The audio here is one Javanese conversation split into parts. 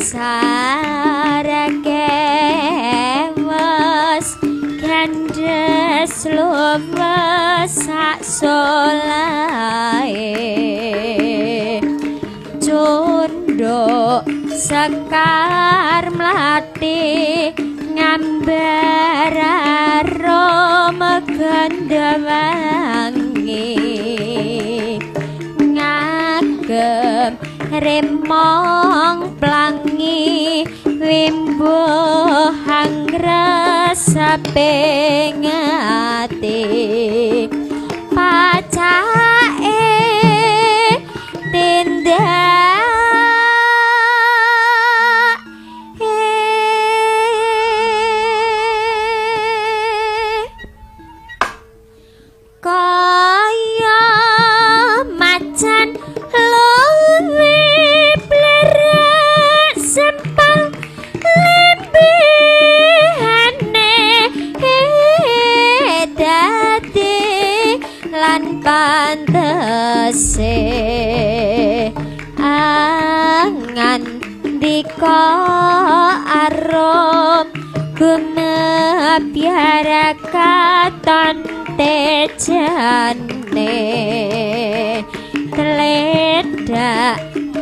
Sarake kandes luwes sak solae Jun pondok Sekar Mlati ngambar aroma gandawangi ngagem remong plangi wimbuhang rasa pengati pacake tindak kaya macan luwe blerak sempal lembihane dadi lan pantese angan dika arum gumebyara katon tejane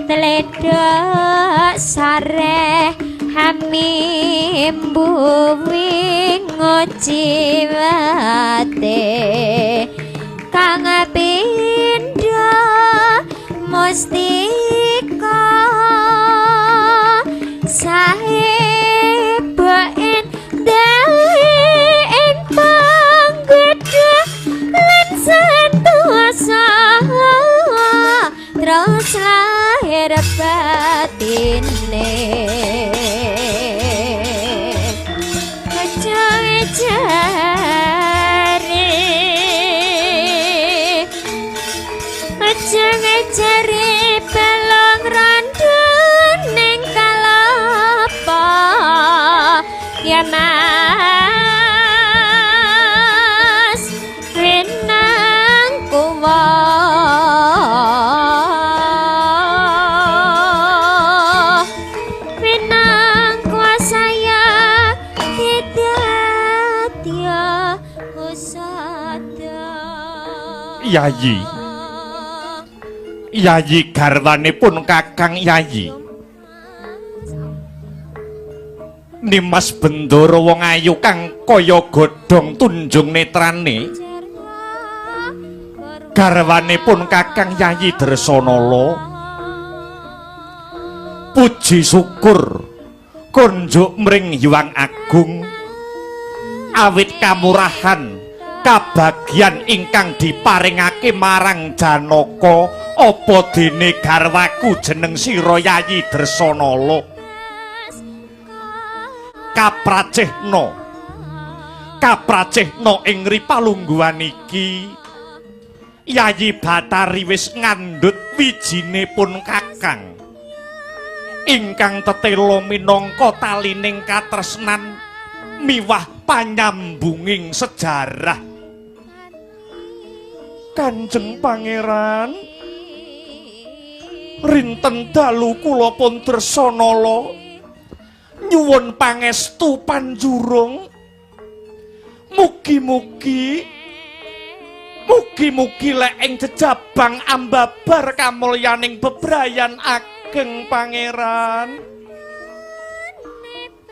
teledak sare hamimbu wingojiwate kang pindha mustika sahebaen dewi ing panggedhe lan sentosa terus lahir batine Cari pelong randun ning kalapa ya mas winang kuwa winang kuasaya tidak dia usada Yayi Yayi garwanipun Kakang Yayi Nimas Bendoro wong ayu kang kaya godhong tunjung netrane garwanipun Kakang Yayi Dresanala puji syukur kunjuk mring Hyang Agung awit kamurahan kabagyan ingkang diparingake marang Janaka apa dene garwaku jeneng sira Yayi Dresanala kapracehna ing ripalungguhan iki Yayi Batari wis ngandhut wijinipun Kakang ingkang tetela minangka talining katresnan miwah panyambunging sejarah Kanjeng Pangeran rinten dalu kula pun Dresanala nyuwun pangestu panjurung mugi-mugi lek ing jejabang ambabar kamulyaning bebrayan ageng Pangeran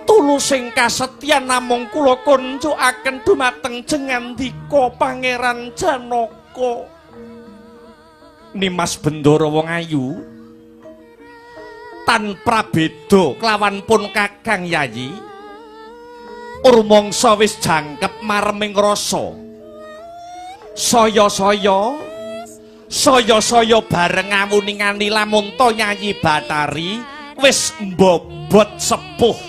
tulusing kasetyan namung kula kuncukaken dumateng jengandika Pangeran Janaka Nimas Bendoro wong ayu tanpa beda kelawan pun Kakang Yayi rumangsa wis jangkep mareming rasa saya bareng ngamuningani lamun to Yayi Batari wis mbobot sepuh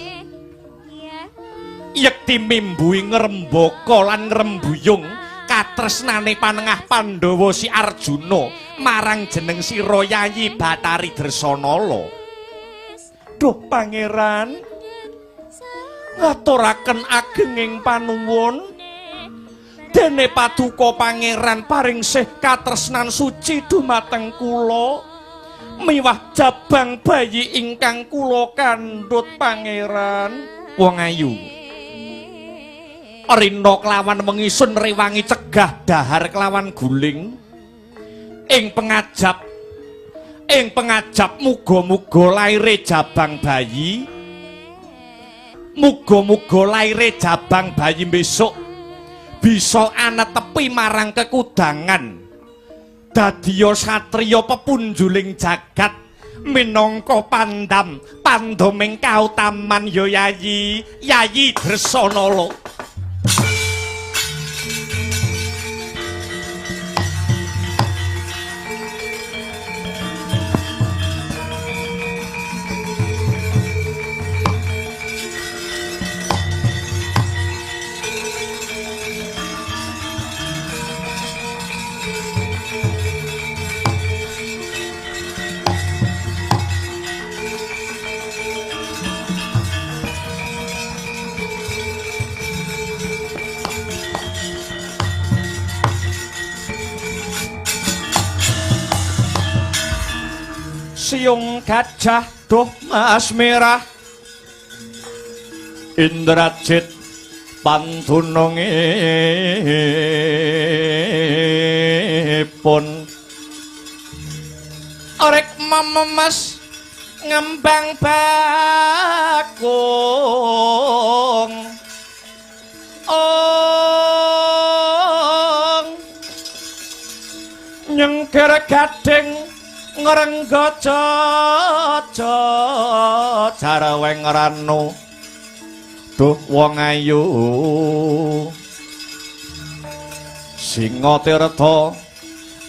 yekti mimbuhi ngrembaka lan ngrembuyung katresnane panengah Pandhawa si Arjuna marang jeneng sira Yayi Batari Dresanala. Duh Pangeran, ngaturaken agenging panuwun dene paduka Pangeran paring sih katresnan suci dumateng kula miwah jabang bayi ingkang kula kandhut Pangeran. Wong ayu Rina kelawan mengisun rewangi cegah dahar kelawan guling ing pengajap ing pengajap muga-muga laire jabang bayi. Muga-muga laire jabang bayi besok bisa anetepi marang kekudangan. Dadiya satriya pepunjuling jagat minangka pandam pandoming kautaman ya Yayi Yayi Dresanala. Siung gajah doh mas merah Indrajit pantunungipun orek memes ngembang bakung nyengker gading ngrengga caca jaraweng ranu duh wong ayu singa tirta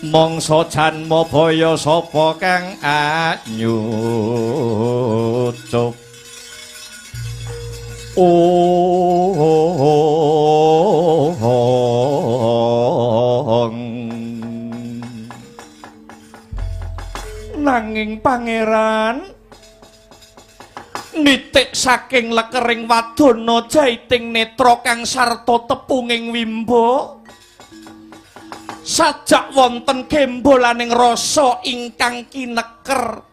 mangsa janma baya sapa kang anyucup nanging pangeran nitik saking lekering wadana jaiting netra kang sarta tepunging wimba sajak wonten gembolaning rasa ingkang kineker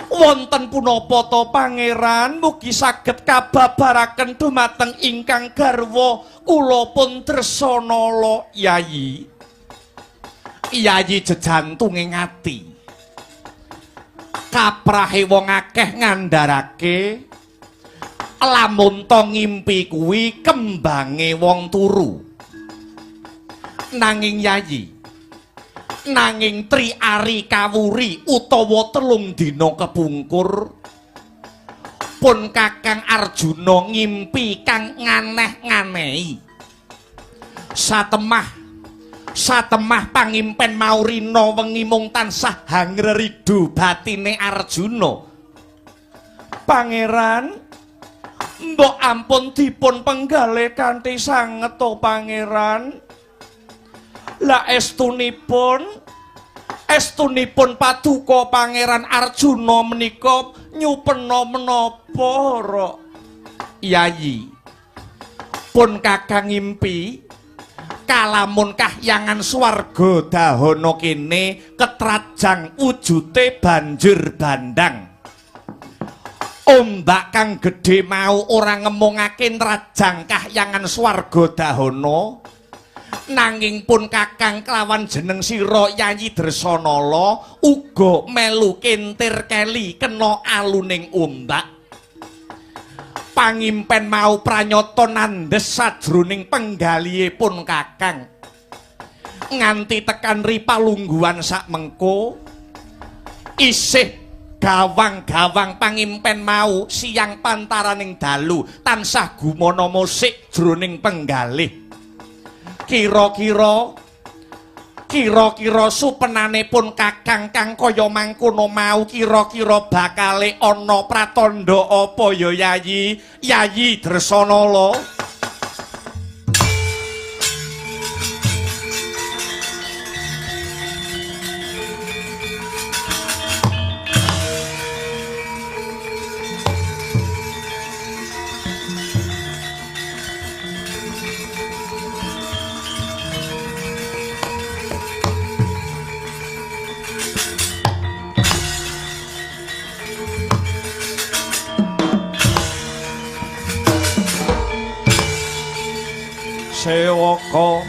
wonten punapa ta pangeran mugi saged kababaraken dumateng ingkang garwa kula pun Dresanala Yayi Yayi jejantunging ati kaprahe wong akeh ngandharake lamun to ngimpi kuwi kembange wong turu nanging Yayi nanging tri ari kawuri utawa 3 dina kepungkur pun Kakang Arjuna ngimpi kang nganeh-nganehi satemah pangimpen maurina wengi mung tansah hangreridu batine Arjuna pangeran mbok ampun dipun penggalih kanthi sanget to pangeran la estunipun paduka pangeran Arjuna menika nyupena menapa ra Yayi pun kakang ngimpi kalamun kahyangan swarga dahana kene ketrajang wujute banjir bandang ombak kang gedhe mau ora ngemungake nrajang kahyangan swarga dahana nanging pun kakang kelawan jeneng sira Yayi Dresanala uga melu kentir keli kena aluning ombak pangimpen mau pranyata nandes sajroning penggalihipun kakang nganti tekan ripalungguhan sak mengko isih gawang-gawang pangimpen mau siang pantaraning dalu tansah gumana musik jroning penggalih kira-kira supenanipun kakang kang kaya mangkono mau kira-kira bakale ana pratandha apa ya Yayi Dresanala sewaka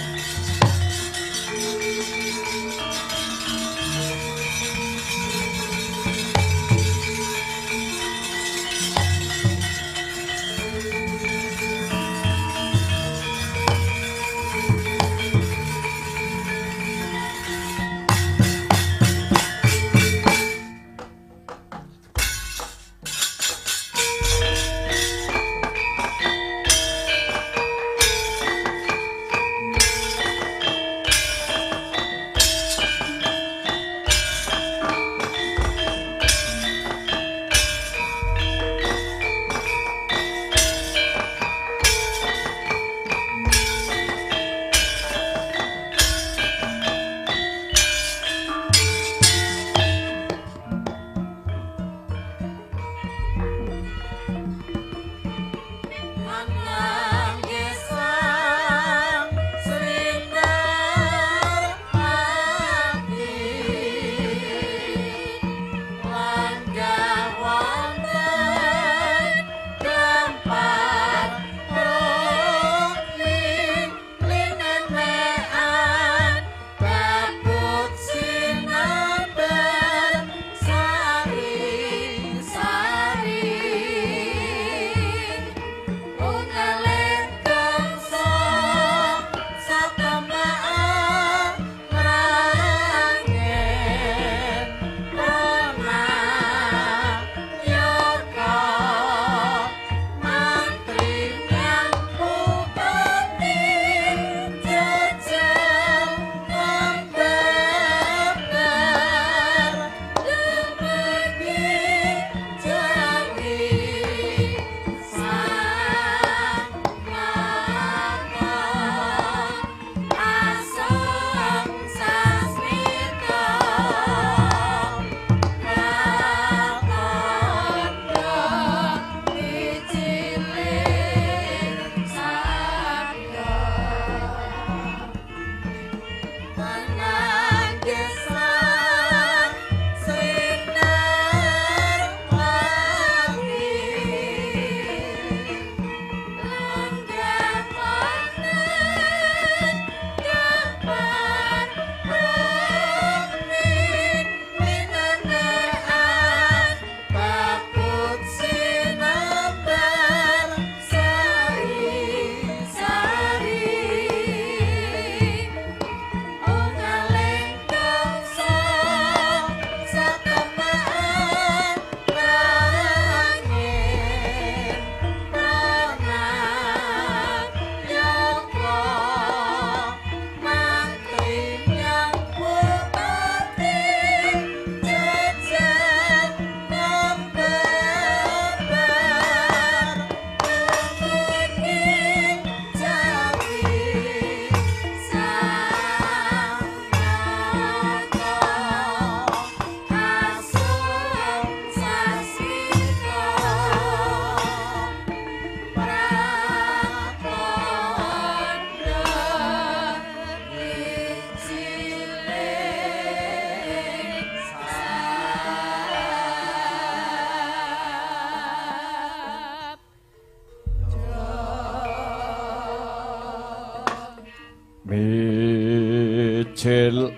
mijil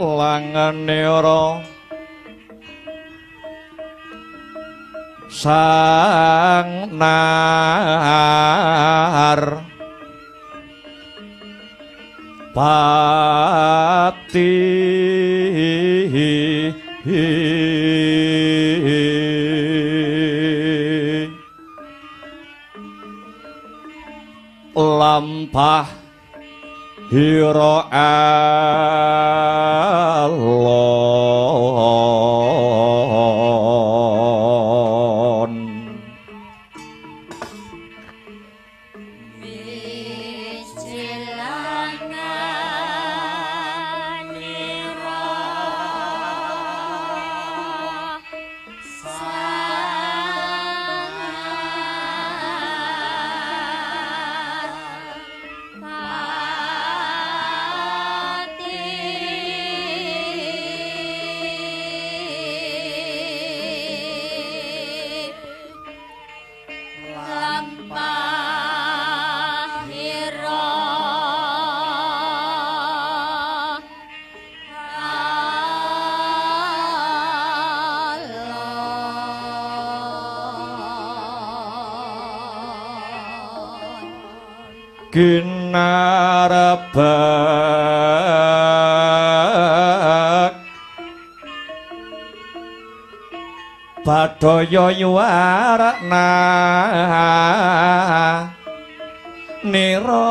langenira sang nar pati lampah hira alon ginarebak badaya yuwarna nira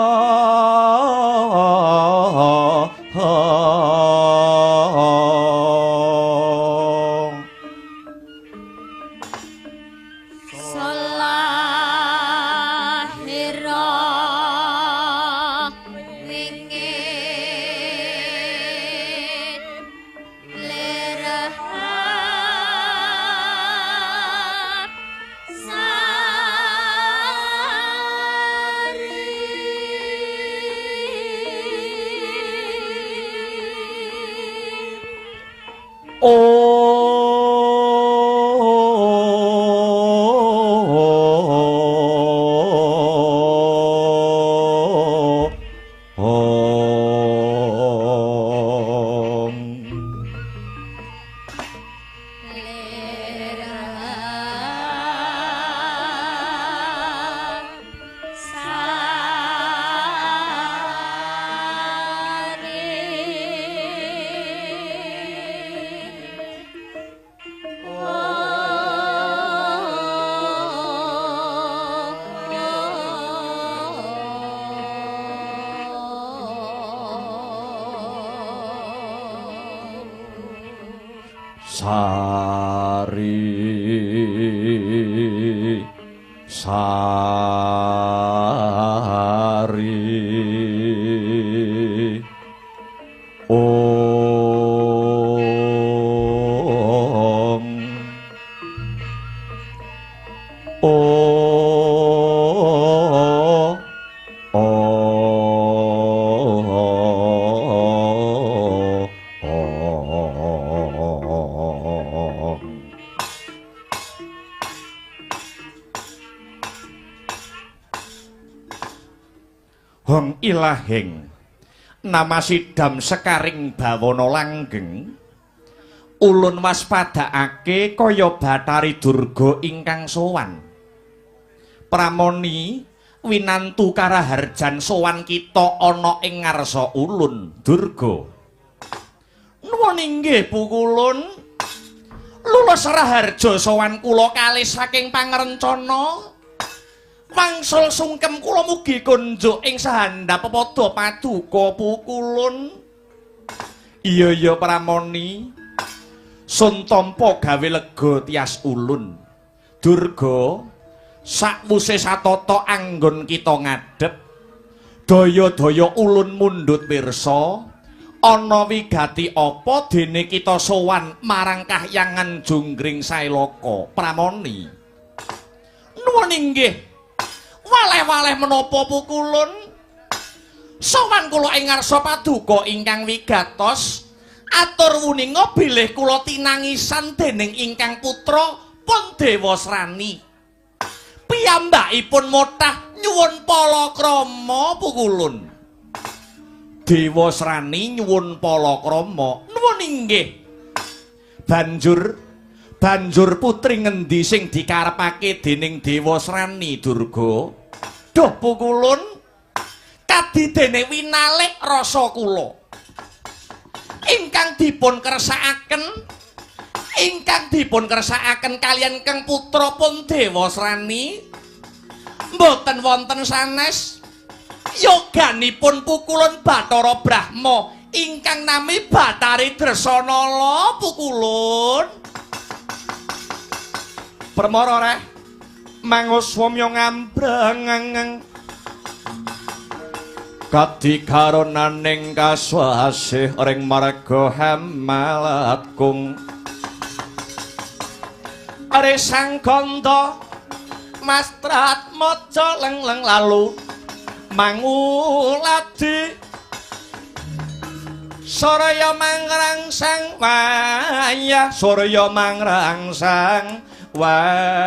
Hong ilahing nama sidam sekaring bawana langgeng ulun waspadakake kaya Bathari Durga ingkang sowan pramoni winantu Karaharjan sowan kita ana ing ngarsa ulun Durga nuwun inggih pukulun Lulus Raharja sowan kula kalih saking pangrencana wangsul sungkem kula mugi kunjuk ing sahandhap padha paduka pukulun. Iya pramoni sun tampa gawe lega tias ulun. Durga sakwuse satata anggon kita ngadhep daya-daya ulun mundhut pirsa ana wigati apa dene kita sowan marang Kahyangan Junggring Sailaka pramoni. Nuwun inggih waleh-waleh menapa pukulun sowan kula ing ngarsa paduka ingkang wigatos atur wuninga bilih kula tinangisan dening ingkang putra pun Dewasrani piyambakipun motah nyuwun palakrama pukulun Dewa Srani nyuwun palakrama. Nuwun inggih. Banjur putri ngendi sing dikarepake dening Dewa Srani Durga? Duh Pukulun, kadidene winalik rasa kula. Ingkang dipun kersakaken kaliyan Kang putra pun Dewa Srani mboten wonten sanes yoganipun Pukulun Bathara Brahma ingkang nami Bathari Dresanala. Pukulun permara reh manguswamya ngambrang kadikaronaning kaswasih ring marga Hemalatkung are sang kanda mastrat maca leng-leng lalu manguladi Soraya mangrangsang waya Soraya mangrangsang waya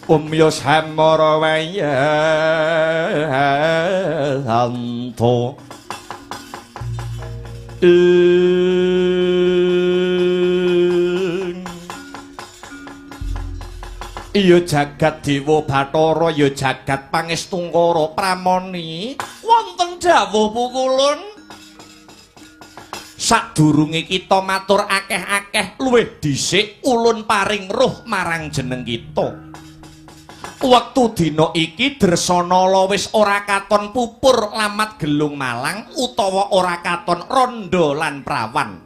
Umyos hamara waya anto iya jagat Dewa Bathara ya jagat Pangestungkara Pramani wonten dawuh Pukulun sadurunge kita matur akeh-akeh luwih dhisik ulun paring roh marang jeneng kita. Wektu dina iki Dresanala wis ora katon pupur lamat gelung malang utawa ora katon randha lan prawan.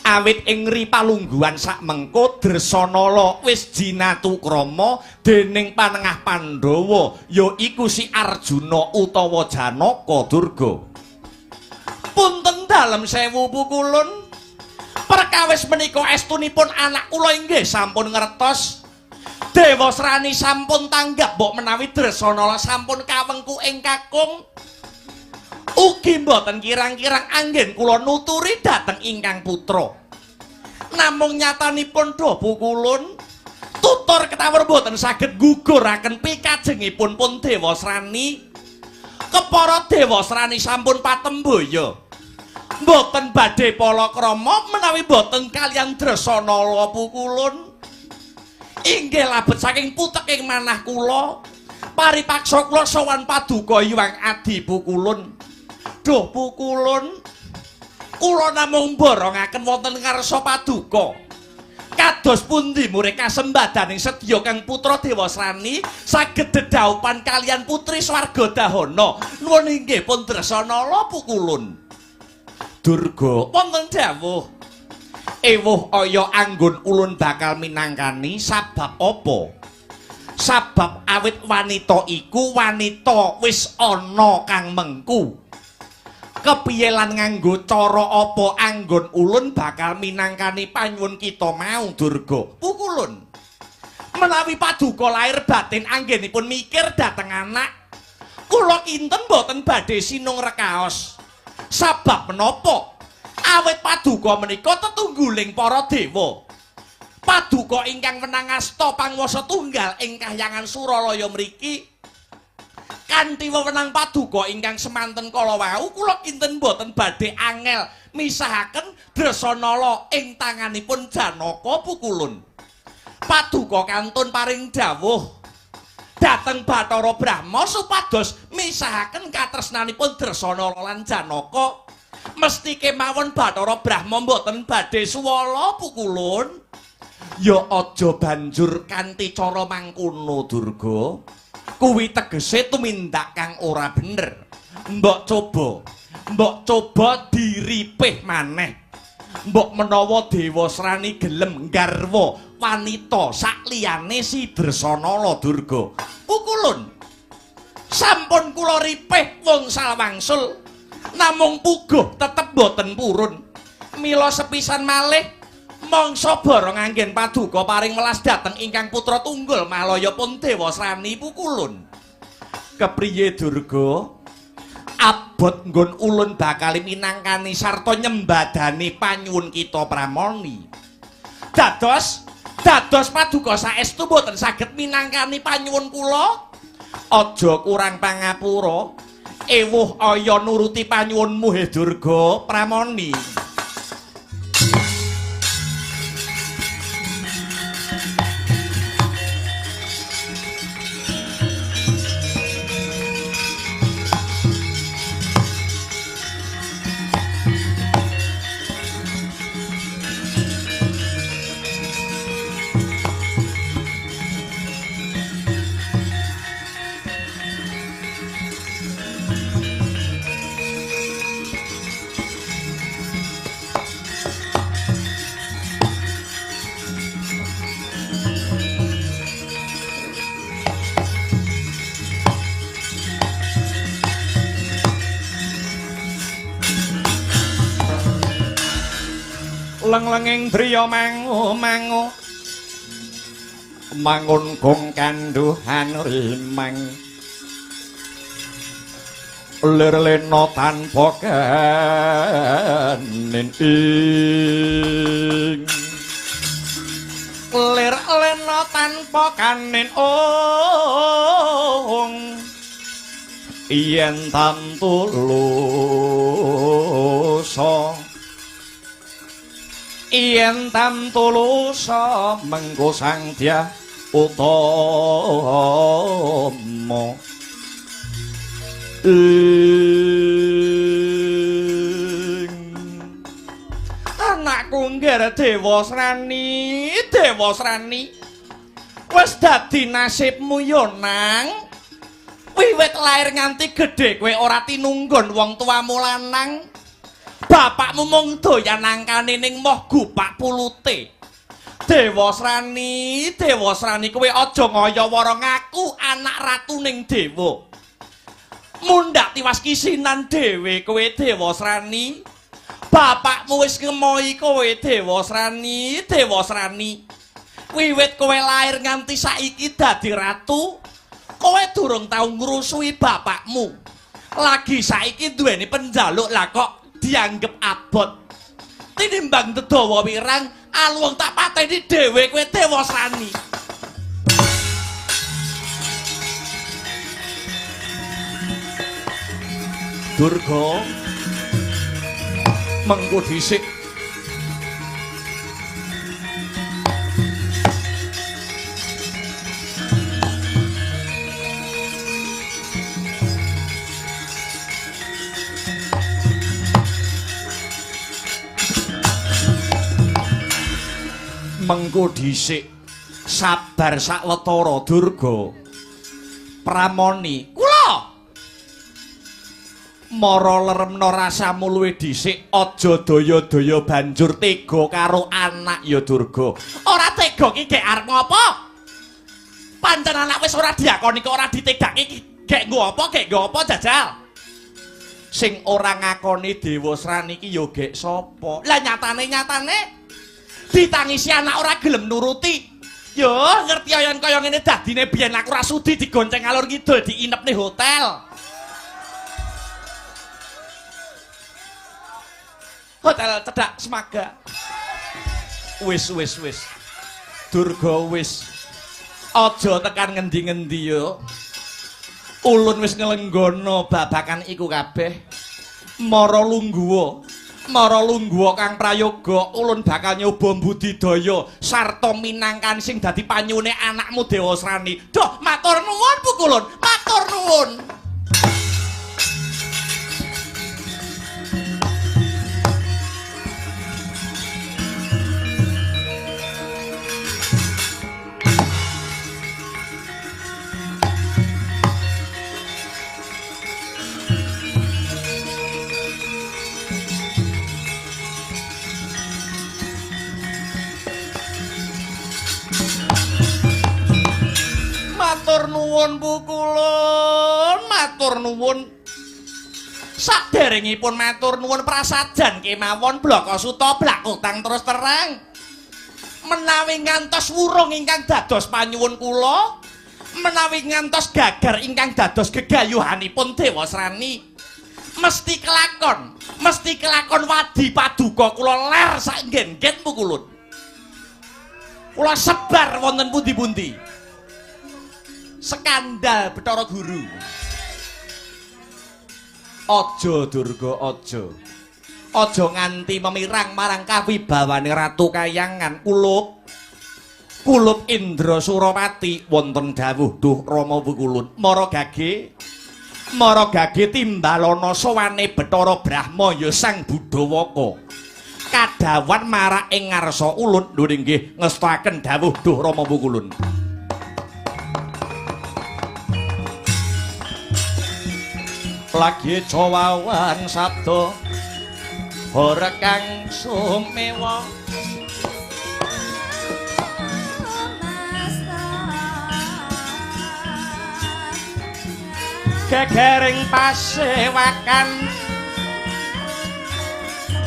Awit ing ripalungguhan sakmengko Dresanala wis jinatu krama dening panengah Pandhawa yaiku si Arjuna utawa Janaka Durga. Punten dalem sewu Pukulun, perkawis menika estunipun anak kula inggih sampun ngertos Dewa Srani sampun tanggap mbok menawi Dresanala sampun kawengku ing kakung. Ugi mboten kirang-kirang anggen kula nuturi dhateng ingkang putra. Namung nyatanipun do Pukulun, tutur ketawur mboten saged guguraken pikajengipun pun Dewa Srani. Kepara Dewa Srani sampun patembaya. Mboten badhe palakrama menawi mboten kaliyan Dresanala Pukulun. Inggih labet saking puteking manah kula paripaksa kula sowan paduka Hyang Adi Pukulun. Duh Pukulun, kula namung borongaken wonten ngarsa paduka. Kados pundi murih kasembadaning sedya Kang putra Dewa Srani saged dedhaupan kaliyan putri Swargadahana. Nuwun inggih pun Dresanala Pukulun. Durga wonten dawuh ewuh aya anggon ulun bakal minangkani sabab apa? Sabab awit wanita iku wanita wis ana kang mengku. Kepiye lan nganggo cara apa anggon ulun bakal minangkani panyuwun kita mau Durga? Pukulun. Menawi paduka lair batin anggenipun mikir dhateng anak, kula kinten boten badhe sinung rekaos. Sabab menapa? Awit paduka menika tetungguling para dewa. Paduka ingkang wenang asta panguwasa tunggal ing kahyangan Suralaya mriki. Kanthi wewenang paduka ingkang semanten kala wau kula kinten boten badhe angel misahaken Dresanala ing tanganipun Janaka Pukulun. Paduka kantun paring dawuh dhateng Bathara Brahma supados misahaken katresnanipun Dresanala lan Janaka. Mesti kemawon Bathara Brahma mboten badhe suwala Pukulun. Ya aja banjur kanthi cara mangkono Durga. Kuwi tegese tumindak kang ora bener. Mbok coba diripih maneh. Mbok menawa Dewa Srani gelem garwa wanita sakliyane si Dresanala Durga. Pukulun. Sampun kula ripih wangsul wangsul. Namung puguh tetep boten purun. Mila sepisan malih mangsa barang anggen paduka paring welas dhateng ingkang putra tunggul Malaya pun Dewa Srani Pukulun. Kepriye Durga? Abot nggon ulun bakal minangkani sarta nyembadani panyuwun kita pramoni. Dados paduka saestu boten saged minangkani panyuwun kula. Aja kurang pangapura. Ewuh aya nuruti panyuwunmu he Durga Pramoni. Leng-lenging driya mangu mangun gong kanduhan rimang lir-lena tanpa kanin ing lir-lena tanpa kanin yen tantulusa yen tantulusa mengko sangdya utama anakku ngger Dewa Srani wis dadi nasibmu yo nang wiwit lair nganti gedhe kowe ora tinunggon wong tuamu lanang bapakmu mung doyan nangkane ning moh gupak pulute. Dewa Srani kowe aja ngaya-wara ngaku anak ratu ning dewa. Mundhak tiwas kisinan dhewe kowe Dewa Srani. Bapakmu wis ngemohi kowe Dewa Srani. Wiwit kowe lair nganti saiki dadi ratu, kowe durung tau ngrusui bapakmu. Lagi saiki duweni penjaluk lah kok dianggep abot. Tinimbang Ndedawa Wirang alung tak pateni dhewe kowe Dewa Srani. Durga mengko dhisik mengko dhisik sabar sakwetara Durga Pramoni kula mara leremna rasamu luwih dhisik aja daya-daya banjur tega karo anak ya Durga. Ora tega ki gek arep ngopo? Pancen anak wis ora diakoni kok ora ditegake ki gek nggo apa jajal? Sing ora ngakoni Dewa Srani ki ya gek sapa? Lah nyatane ditangisi anak ora gelem nuruti. Yo ngerti ayon kaya ngene dadine biyen aku ora sudi digonceng alur kidul diinep ning hotel. Hotel cedhak Semaga. Wis. Durga wis. Aja tekan ngendi-ngendi yo. Ulun wis nglenggono babakan iku kabeh. Mara lungguwa Kang Prayoga ulun bakal nyoba budidaya sarta minangkan sing dadi panyune anakmu Dewa Srani. Duh, matur nuwun Bu Kulun, matur nuwun. Matur nuwun Bu Kulun, matur nuwun. Saderengipun matur nuwun prasajan kemawon Blaka Suta blakutang terus terang. Menawi ngantos wurung ingkang dados panyuwun kula, menawi ngantos gagar ingkang dados gegayuhanipun Dewa Srani, mesti kelakon wadi paduka kula ler sak nggen-nggen Bu Kulun. Kula sebar wonten pundi-pundi. skandal Bathara Guru. Aja Durga aja. Aja nganti memirang marang kawibawane Ratu Kahyangan. Kulup Indra Suropati wonten dawuh duh Rama Wukulun. Mara gage timbalana sowane Bathara Brahma ya Sang Budawaka. Kadawan marak ing ngarsa ulun lho nggih ngestakaken dawuh duh Rama Wukulun. Lagi cawawan sabda ora kang sumewa gegering pasewakan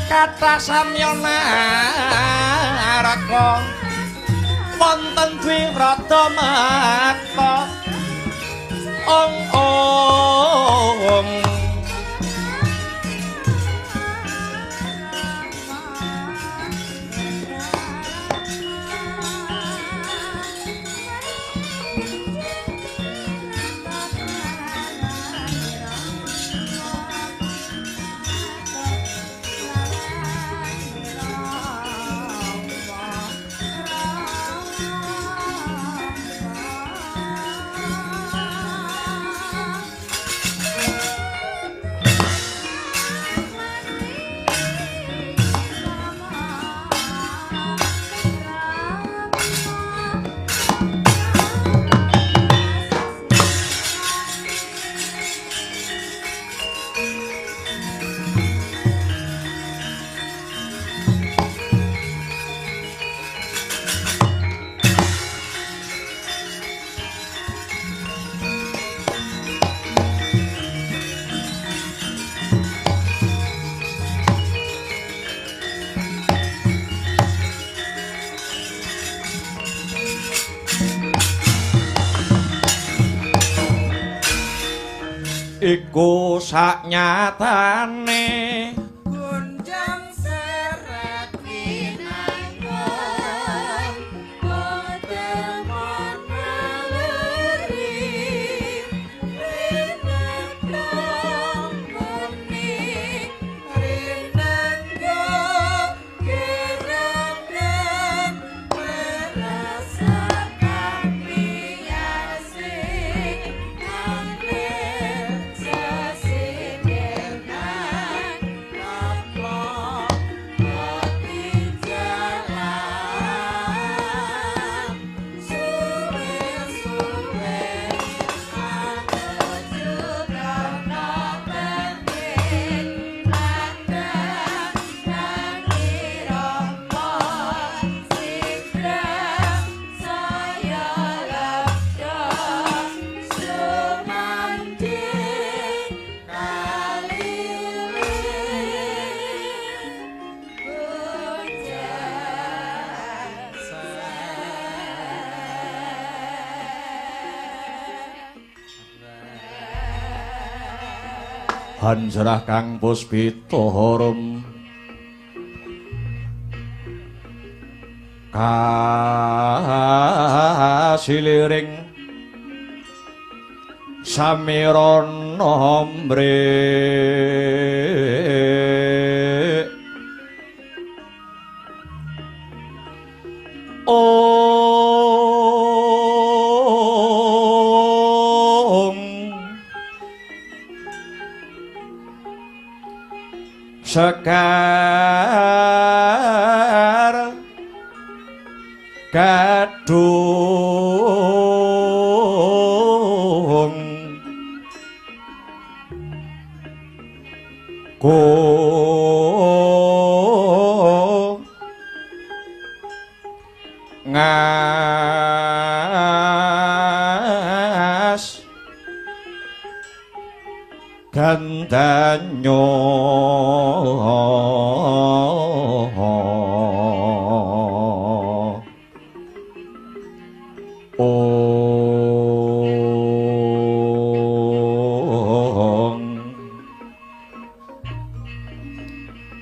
kata samyana raka wonten dwi rata mata ong iku saknyatane gunjang seret winanggon potemon meleri rinendang muni rinenggo kirenden merasakan miasih Hanjarah kang puspita harum kasiliring samirana mrek sekar kadung ko ngas gandanyo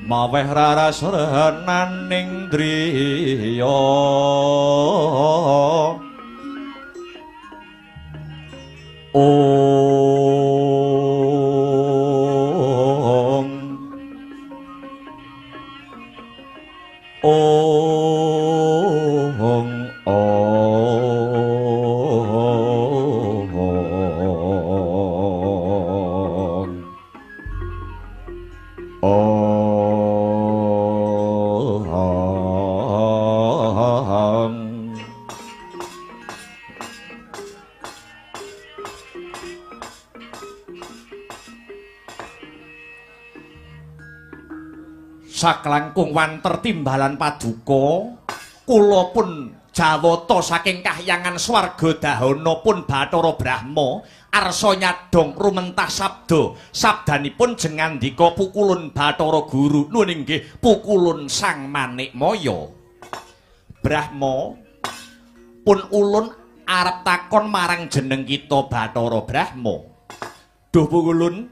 maweh rarasaning driya Ong Ong saklangkung wanter timbalan paduka kula pun jawata saking kahyangan swarga dahana pun Bathara Brahma arsa nyadong rumentah sabda sabdanipun jengandika pukulun Bathara Guru nuwun inggih pukulun Sang Manikmaya. Brahma pun ulun arep takon marang jeneng kita Bathara Brahma. Duh pukulun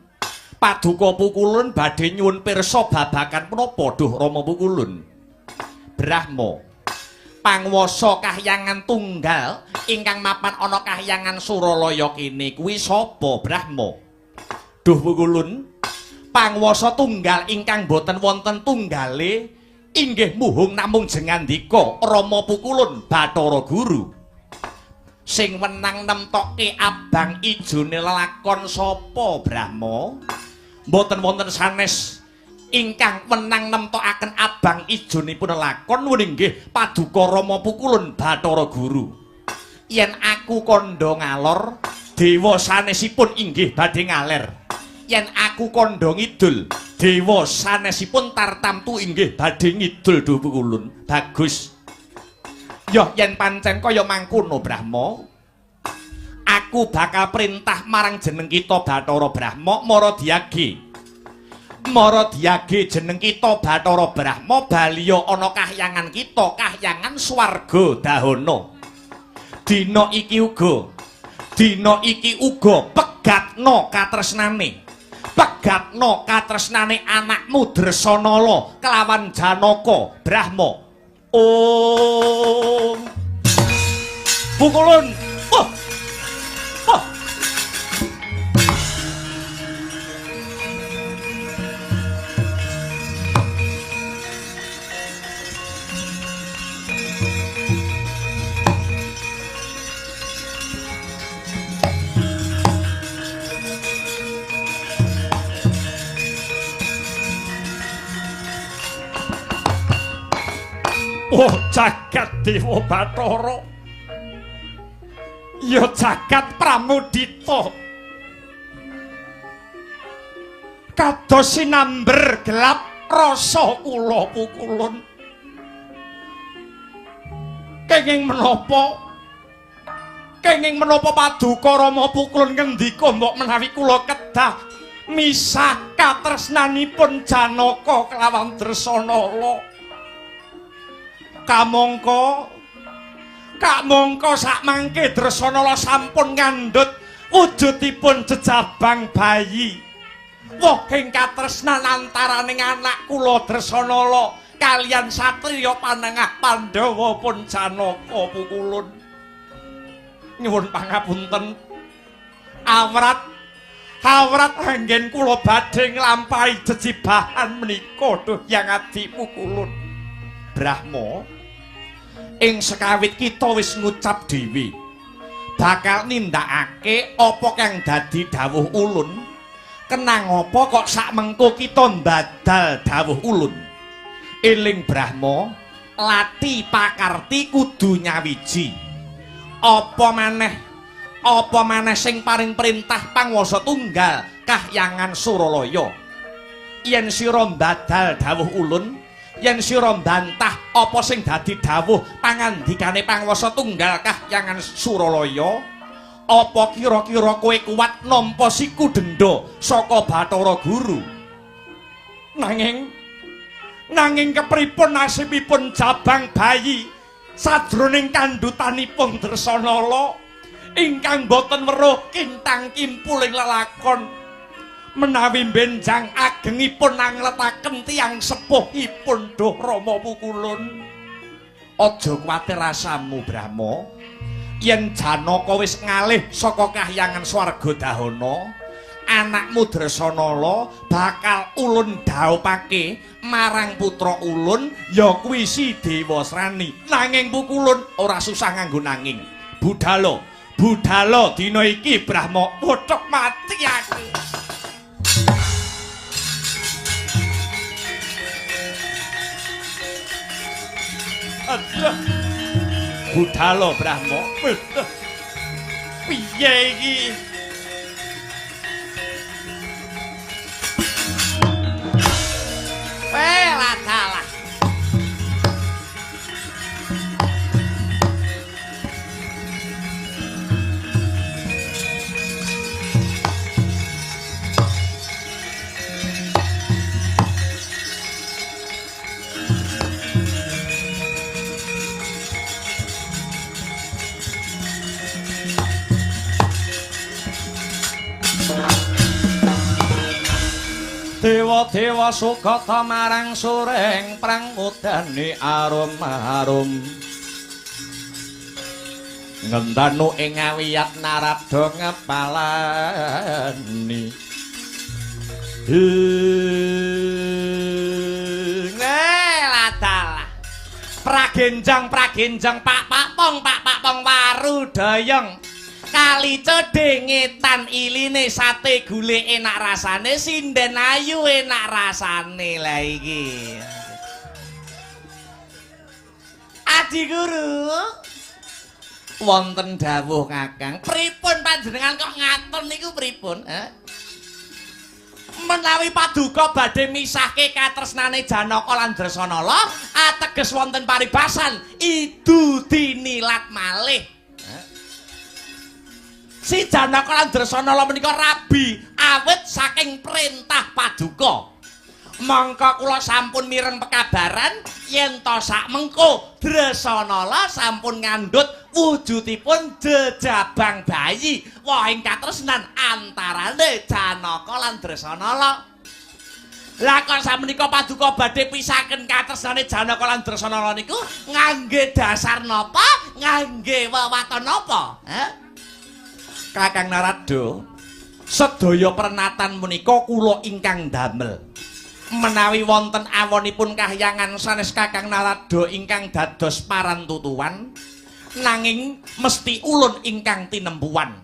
paduka pukulun badhe nyuwun pirsa babagan menapa duh Rama pukulun? Brahma pangwasa kahyangan tunggal ingkang mapan ana kahyangan Suralaya kene kuwi sapa Brahma? Duh pukulun pangwasa tunggal ingkang boten wonten tunggale inggih muhung namung jengandika Rama pukulun Bathara Guru. Sing wenang nemtokke abang ijone lelakon sapa Brahma? Mboten wonten sanes ingkang menang nemtokaken abang ijonipun lakon nuwun inggih paduka Rama pukulun Bathara Guru. Yen aku kandha ngalor dewa sanesipun inggih badhe ngaler. Yen aku kandha ngidul dewa sanesipun tartamtu inggih badhe ngidul duh pukulun. Bagus. Yo yen pancen kaya mangkono Brahma, aku bakal perintah marang jeneng kita Bathara Brahma Mara diage jeneng kita Bathara Brahma baliya ana kahyangan kita kahyangan swarga dahana. Dina iki uga pegatna katresnane anakmu Dresanala kelawan Janaka Brahma. Om pukulun oh jagat Dewa Bathara, ya jagat Pramudita, kados sinamber gelap rasa kula pukulun. Kenging menapa paduka Rama pukulun ngendika mbok menawi kula kedah misah katresnanipun Janaka kelawan Dresanala. Kamangka sakmangke Dresanala sampun ngandhut wujudipun jejabang bayi. Wohing katresnan antaraning anak kula Dresanala kaliyan satriya panengah Pandhawa pun Janaka pukulun. Nyuwun pangapunten. Awrat anggen kula badhe nglampahi jejibahan menika duh Hyang Adi pukulun. Brahma ing sekawit kita wis ngucap dhewe bakal nindakake apa kang dadi dawuh ulun. Kenang apa kok sakmengko kita mbadal dawuh ulun. Eling Brahma, lati pakarti kudu nyawiji. Apa maneh sing paring perintah pangwasa tunggal kahyangan Suralaya. Yen sira mbadal dawuh ulun, yen sira mbantah apa sing dadi dawuh pangandikane pangwasa tunggal kahyangan Suralaya, apa kira-kira kowe kuat nampa siku denda saka Bathara Guru? Nanging kepripun nasibipun jabang bayi sadroning kandhutanipun Dresanala ingkang boten weruh kintang kimpuling lelakon menawi benjang agengipun nangletaken tiyang sepuhipun duh Rama pukulun. Aja kuwatir rasamu Brahma, yen Janaka wis ngalih saka kahyangan swarga dahana, anakmu Dresanala bakal ulun dhaupake marang putra ulun ya kuwi si Dewasrani. Nanging pukulun ora susah nganggo nanging. Budhalo dina iki Brahma pothok mati aku. Aduh. Budhalo Brahma. Piye iki? Ladalah. Dewa-dewa sugata marang sureng prangudane arum-arum ngendanu ing awiyat Narada ngepalani ladalah pragenjang pak pong waru dayeng kali cedengetan iline sate gule enak rasane sinden ayu enak rasane lah iki. Adi Guru wonten dawuh Kakang, pripun panjenengan kok ngaten niku pripun? Menawi paduka badhe misahke katresnane Janaka lan Dresanala ateges wonten paribasan idu dinilat malih. Si Janaka lan Dresanala menika rabi awit saking perintah paduka. Mangka kula sampun mireng pekabaran yen to sak mengko Dresanala sampun ngandhut wujudipun jejabang bayi. Wah ing katresnan antarane Janaka lan Dresanala. Lah kok samenika paduka badhe pisahaken katresnane Janaka lan Dresanala niku ngangge dasar napa? Ngangge wewaton napa? Kakang Narada, sedaya pernatan menika kula ingkang damel. Menawi wonten awonipun kahyangan sanes Kakang Narada ingkang dados parantutuan, nanging mesti ulun ingkang tinempuan.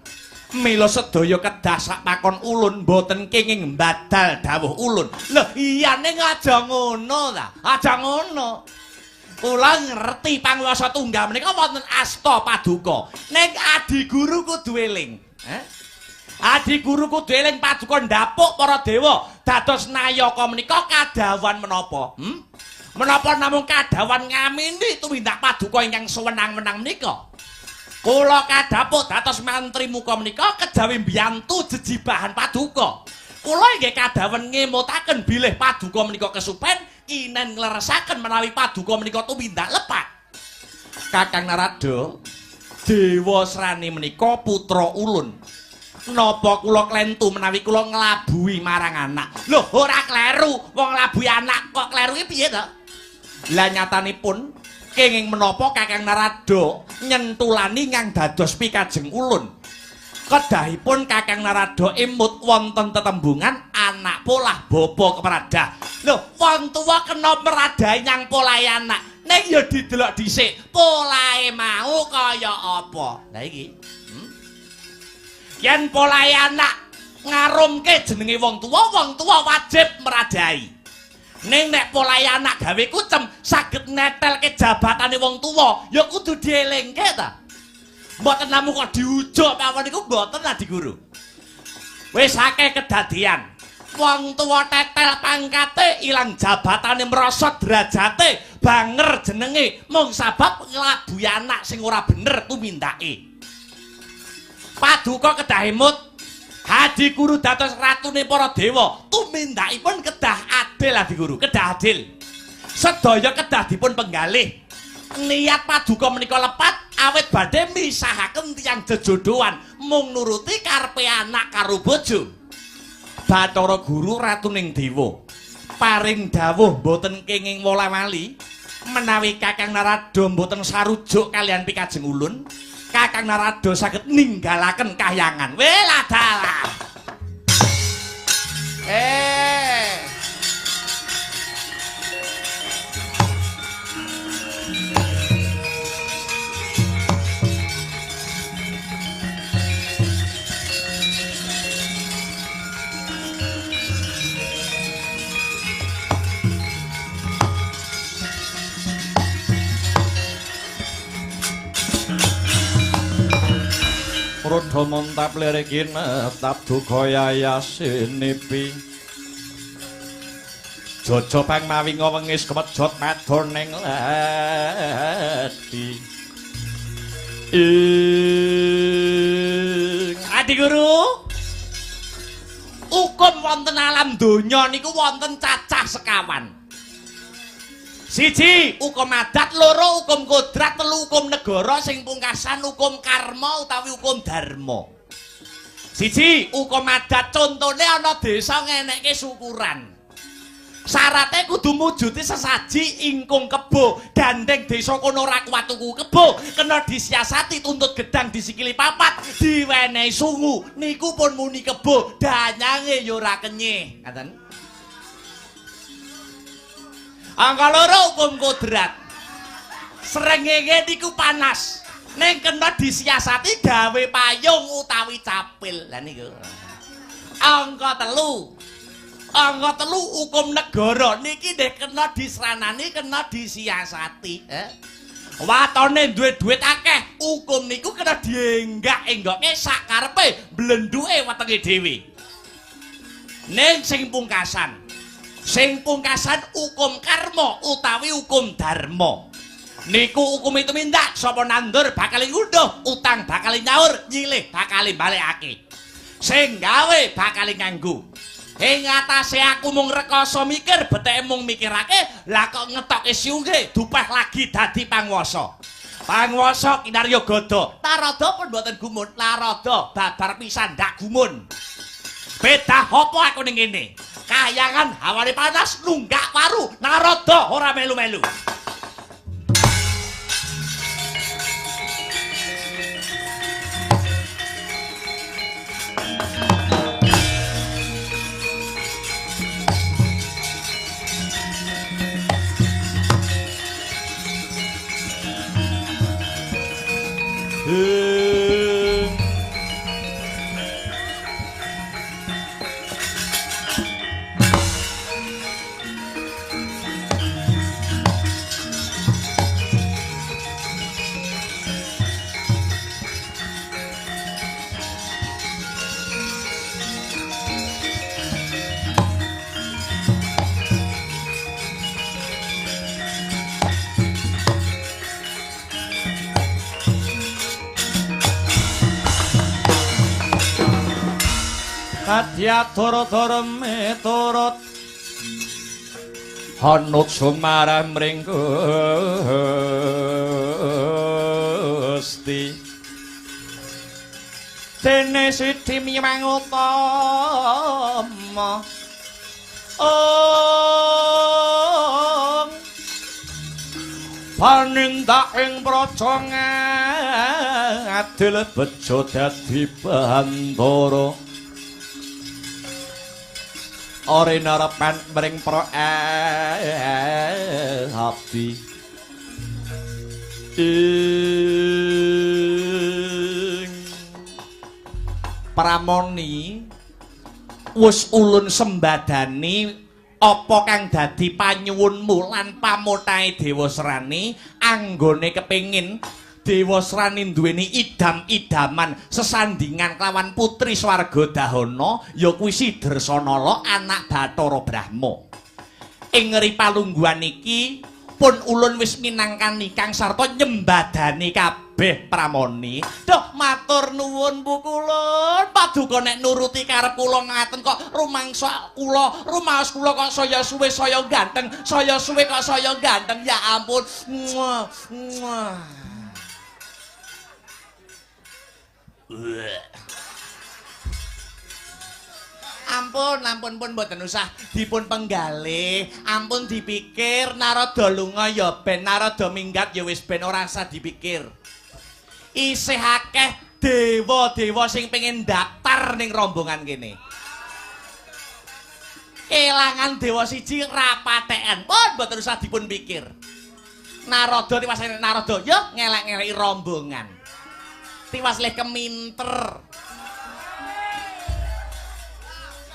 Mila sedaya kedah sak pakon ulun boten kenging mbadal dawuh ulun. Lho iya ning aja ngono ta? Aja ngono. Kula ngerti panguwasa tunggal menika wonten asta paduka. Ning Adi Guru kudu eling. Adi Guru kudu eling paduka ndapuk para dewa dados nayaka menika kadawan menapa? Menapa namung kadawan ngamini tumindak paduka ingkang sewenang-wenang menika? Kula kadhapuk dados mantri muka menika kejawi mbiyantu jejibahan paduka. Kula inggih kadawan ngemutaken bilih paduka menika kesupen inen ngleresaken menawi paduka menika tumindak lepat. Kakang Narada, Dewasrani menika putra ulun. Napa kula klentu menawi kula nglabuhi marang anak? Lho, ora kleru, wong nglabuhi anak kok kleru iki piye to? Lah nyatanipun kenging menapa Kakang Narada nyentulani ngang dados pikajeng ulun. Kedahipun Kakang Narada imut wonten tetembungan anak polah bapa kepradah. Lho, wong tuwa kena meradai nyang polahe anak. Ning ya didelok dhisik, polahe mau kaya apa. Lah iki. Yen polahe anak ngarumke jenenge wong tuwa wajib meradai. Ning nek polahe anak gawe kucem saged netelke jabatane wong tuwa, ya kudu dielingke ta. Mboten namung kok diujuk mawon niku mboten Adi Guru. Wis akeh kedadian. Wong tuwa tetel pangkate ilang jabatane merosot derajate banger jenenge mung sabab nglabuhi anak sing ora bener tumindake. Paduka kedah emut Adi Guru dados ratune para dewa, tumindakipun kedah adil Adi Guru, kedah adil. Sedaya kedah dipun penggalih. Niat paduka menika lepat awit badhe misahaken tiyang jejodohan mung nuruti karepe anak karo bojo. Bathara Guru ratuning dewa paring dawuh boten kenging wola-wali menawi Kakang Narada boten sarujuk kalian pikajeng ulun Kakang Narada saged ninggalaken kahyangan. Welah dalah. Rodha montap lirikin tap duka yayasinipi Jojo pang mawi ngawengis kemejot medhon ning leti Adi Guru hukum wonten alam donya niku wonten cacah sekawan. Siji hukum adat, loro hukum kodrat, telu hukum negara, sing pungkasan hukum karma utawi hukum dharma. Siji hukum adat, contone ana desa ngenekke syukuran. Syaratnya kudu mujuti sesaji ingkung kebo, dandeng desa kono ora kuat tuku kebo, kena disiasati tuntut gedang disikili papat, diwenehi sungu, niku pun muni kebo, danyange ya ora kenyih. Ngaten. Angka loro hukum kodrat. Srengenge niku panas. Ning kena disiasati gawe payung utawi capil. Lah niku. Angka telu. Angka telu hukum negara niki nek kena disranani kena disiasati. Watone duwe duit akeh, hukum niku kena dienggak-enggokke sak karepe blenduke wetenge dhewe. Ning sing pungkasan hukum karma utawi hukum dharma. Niku hukum itu mindak sapa nandur bakal ngunduh, utang bakal nyaur, nyilih bakal balekake. Sing gawe bakal nganggo. Ing atase aku mung rekoso mikir, beteke mung mikirake, lah kok ngetokke siungge dupeh lagi dadi panguwasa. Panguwasa kinarya gada. Narada pun mboten gumun, Narada babar pisan ndak gumun. Beda apa aku ning kene? Kahyangan hawane panas nunggak waru, Narada ora melu-melu. Kadya dara-dara miturut hanut sumarang mring Gusti dene siti miwang utama panindak ing praja adil bejo dadi bandara ore narepan mring pro abdi Pramoni wis ulun sembadani apa kang dadi panyuwunmu lan pamutahe Dewa Srani anggone kepengin Dewa Srani duweni idam-idaman sesandingan kelawan putri swarga Dahana ya kuwi Sidrasanala anak Bathara Brahma. Ing ripalungguhan iki pun ulun wis minangkani kang sarta nyembadani kabeh Pramoni. Duh matur nuwun Bu Kulun, paduka nek nuruti karep kula ngaten kok rumangsa kula, rumaos kula kok saya suwe saya ganteng, saya suwe kok saya ganteng. Ya ampun. Ampun pun mboten usah dipun penggalih, ampun dipikir Narada lunga ya ben, Narada minggat ya wis ben ora usah dipikir. isih akeh dewa-dewa sing pengen daftar ning rombongan kene. Kelangan dewa siji rapateken. Pun mboten usah dipun pikir. Narada tiwas Narada, yo ngelek-ngeleki rombongan. Tiwas leh keminter.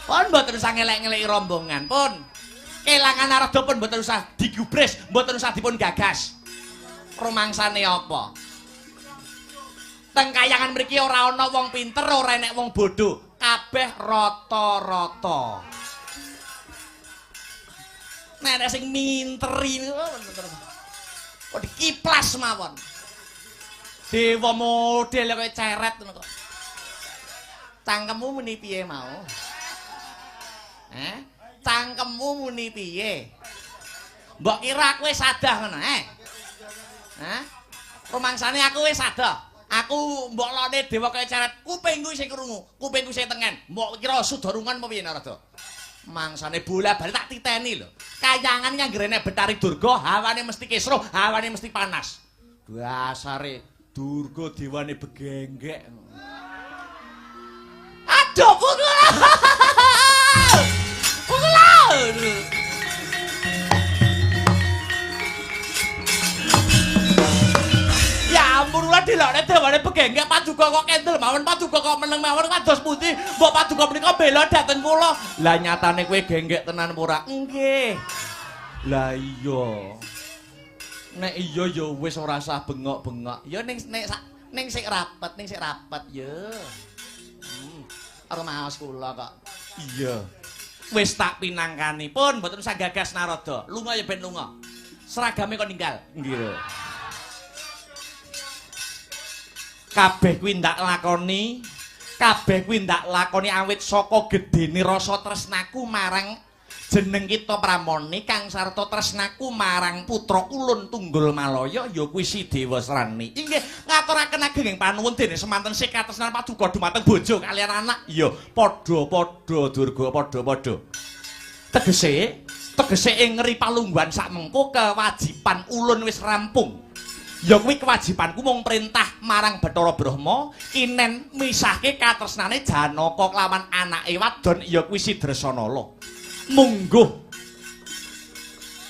Pun mboten usah ngelek-ngeleki rombongan, pun. Kelangan Narada pun mboten usah digubres, mboten usah dipun gagas. Rumangsane apa? Teng kayangan mriki ora ana wong pinter, ora enek wong bodho, kabeh rata-rata. Nek sing minteri kok dikiplas mawon. Dewa model kaya ceret ngono kok. Cangkemmu muni piye mau? Cangkemmu muni piye? Mbok kira aku wis sadah ngono, Rumangsane aku wis sadah. Aku mbok lone dewa kaya ceret, kupingku sing krungu, kupingku sing tengen. Mbok kira sudarungan apa piye Narada? Mangsane bola-bali tak titeni lho. Kayangan nganggerene Betari Durga, hawane mesti kesro, hawane mesti panas. Dasare Durga dewane begenggek. Aduh, pukul! Pukul! Ya ampun, kula dilokne dewane begenggek paduka kok kendel mawon, paduka kok meneng mawon kados pundi, mbok paduka menika bela dateng kula. Lah nyatane kowe genggek tenan ora? Nggih. Lah iya. Nek iya ya wis ora usah bengok-bengok. Ya ning sik rapet ya. Karo maos kula kok. Iya. Wis tak pinangkani pun mboten usah gagas Narada. Lunga ya ben lunga. Seragame kok ninggal. Nggih. Kabeh kuwi ndak lakoni, awit saka gedene rasa tresnaku marang jeneng kita Pramoni kang sarta tresnaku marang putra ulun Tunggul Malaya ya kuwi si Dewa Srani. Inggih ngaturaken ageng panuwun dene semanten sing katresnan paduka dumateng bojo kaliyan anak. Ya padha-padha Durga padha-padha. Tegese ing Ripalungguhan sak mengko kewajiban ulun wis rampung. Ya kuwi kewajibanku mung perintah marang Bathara Brahma kinen misahke katresnane Janaka kelawan anake wadon ya kuwi Sidrasanala. Mungguh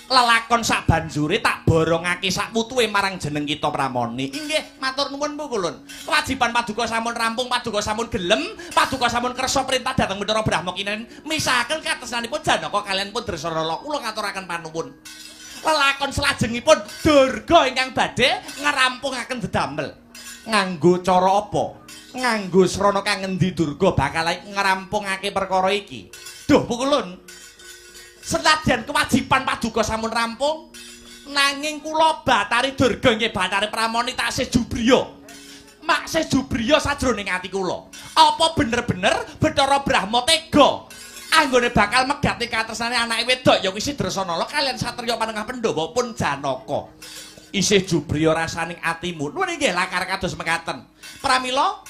lelakon sak banjure tak borongake sak putuhe marang jeneng kita Pramoni. Inggih, matur nuwun Bu Kulun. Kewajiban paduka sampun rampung, paduka sampun gelem, paduka sampun kersa perintah dhateng Bathara Brahma kinen misahaken katresnanipun Janaka kaliyan Sidrasanala. Kula ngaturaken panuwun. Lelakon selajengipun Durga ingkang badhe ngrampungaken dedamel. Nganggo cara apa? Nganggo srana kang ngendi Durga bakal ngrampungake perkara iki? Duh Pukulun. Senadyan kewajiban paduka sampun rampung, nanging kula Batari Durga nggih Batari Pramoni taksih jubriya. Maksih jubriya sajroning ati kula. Apa bener-bener Bathara Brahma tega anggone bakal megati katresnane anake wedok ya kuwi Sidrasanala kaliyan satriya panengah Pandhawa pun Janaka. Isih jubriya rasaning atimu. Nuwun inggih lakar kados mekaten. Pramila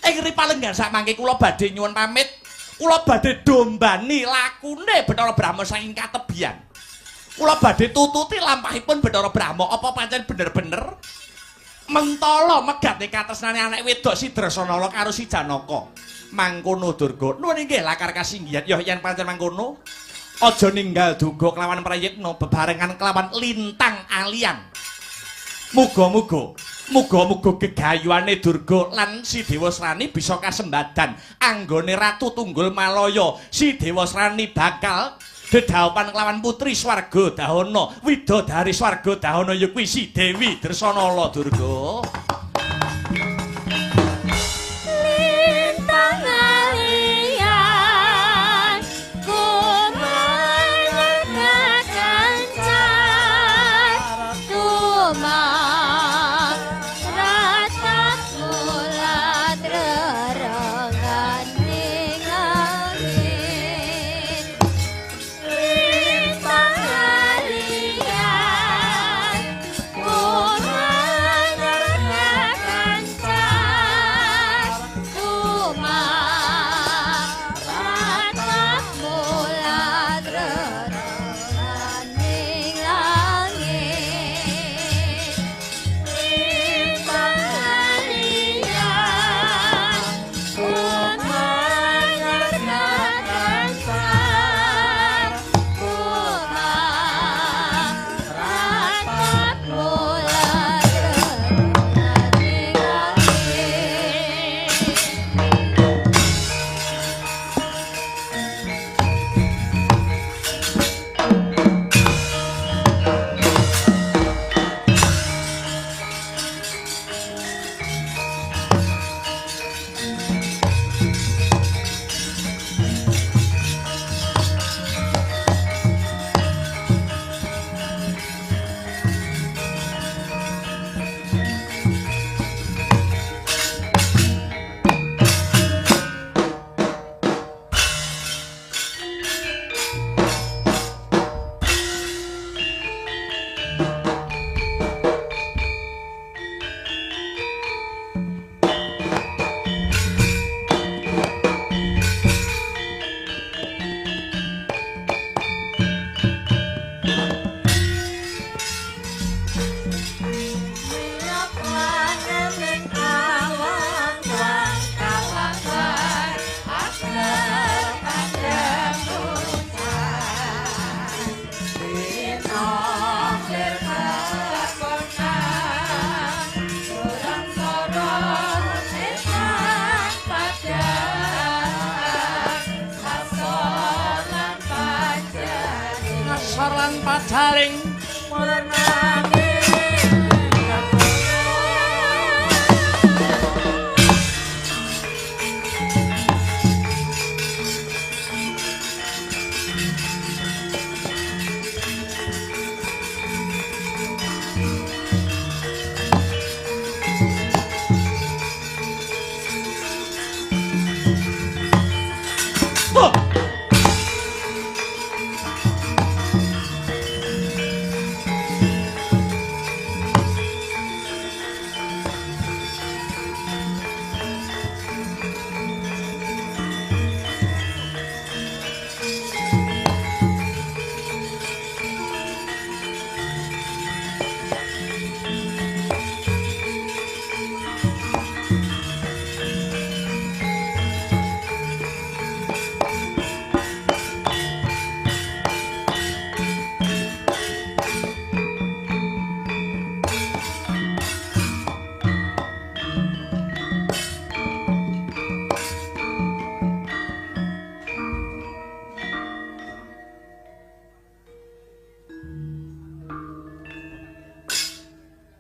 ing Ripalenggan sakmangke kula badhe nyuwun pamit. Kula badhe dombani lakune Bathara Brahma saking katebian. Kula badhe tututi lampahipun Bathara Brahma apa pancen bener-bener mentala megati katresnane anake wedok Sidrasanala karo si Janaka. Mangkono Durga. Nuwun inggih lakar kasinggihan. Ya yen pancen mangkono, aja ninggal duga kelawan prayitna bebarengan kelawan lintang alian. Muga-muga gegayuhane Durga lan si Dewa Srani bisa kasembadan anggone Ratu Tunggul Malaya. Si Dewa Srani bakal dedhaopan kelawan putri swarga Dahana, widodari swarga Dahana ya kuwi si Dewi Dresanala Durga. sajaring merenangi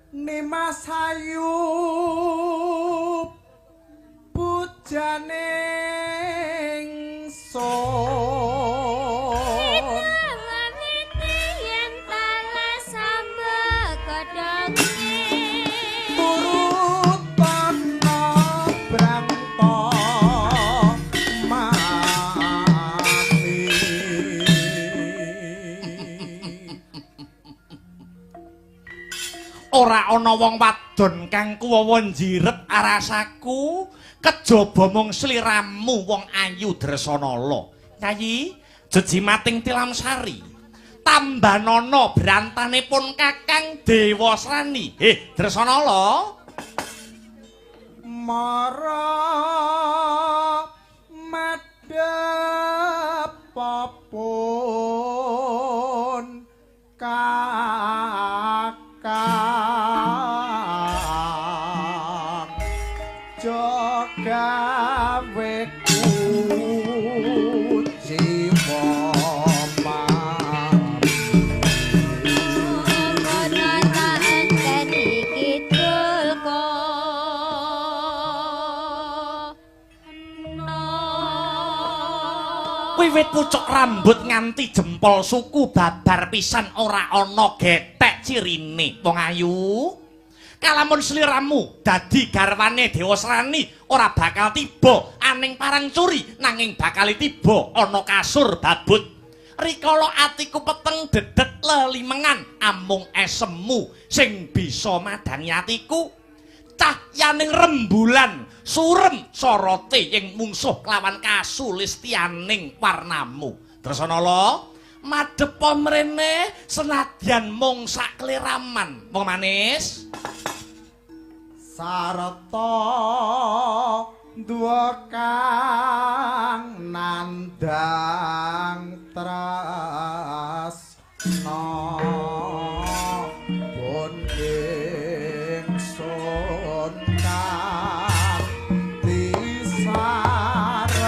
Nimas Ayu pujane ingsun yen talas samba kadangke turut ana brangta mati ora ana wong wadon kang kuwawa njirep arasaku kejaba mung sliramu wong ayu Dresanala. Yayi jejimating Tilamsari tambanana brantanipun Kakang Dewasrani. Dresanala mara madhep papun kakang jogawe jiwa wiwit pucuk rambut nganti jempol suku babar pisan ora ana getek cirine. Wong ayu, kalamun sliramu dadi garwane Dewasrani ora bakal tiba aning parang curi nanging bakal tiba ana kasur babut. Rikala atiku peteng dedet lelimengan amung esemu sing bisa madangi atiku. Cahyaning rembulan surem sorote ing mungsuh kelawan kasulistianing warnamu. Dresanala madhep mrene senadyan mung sakliraman. Wong manis sarta duwa kang nandang tresna pun ingsun kanthi saresmi.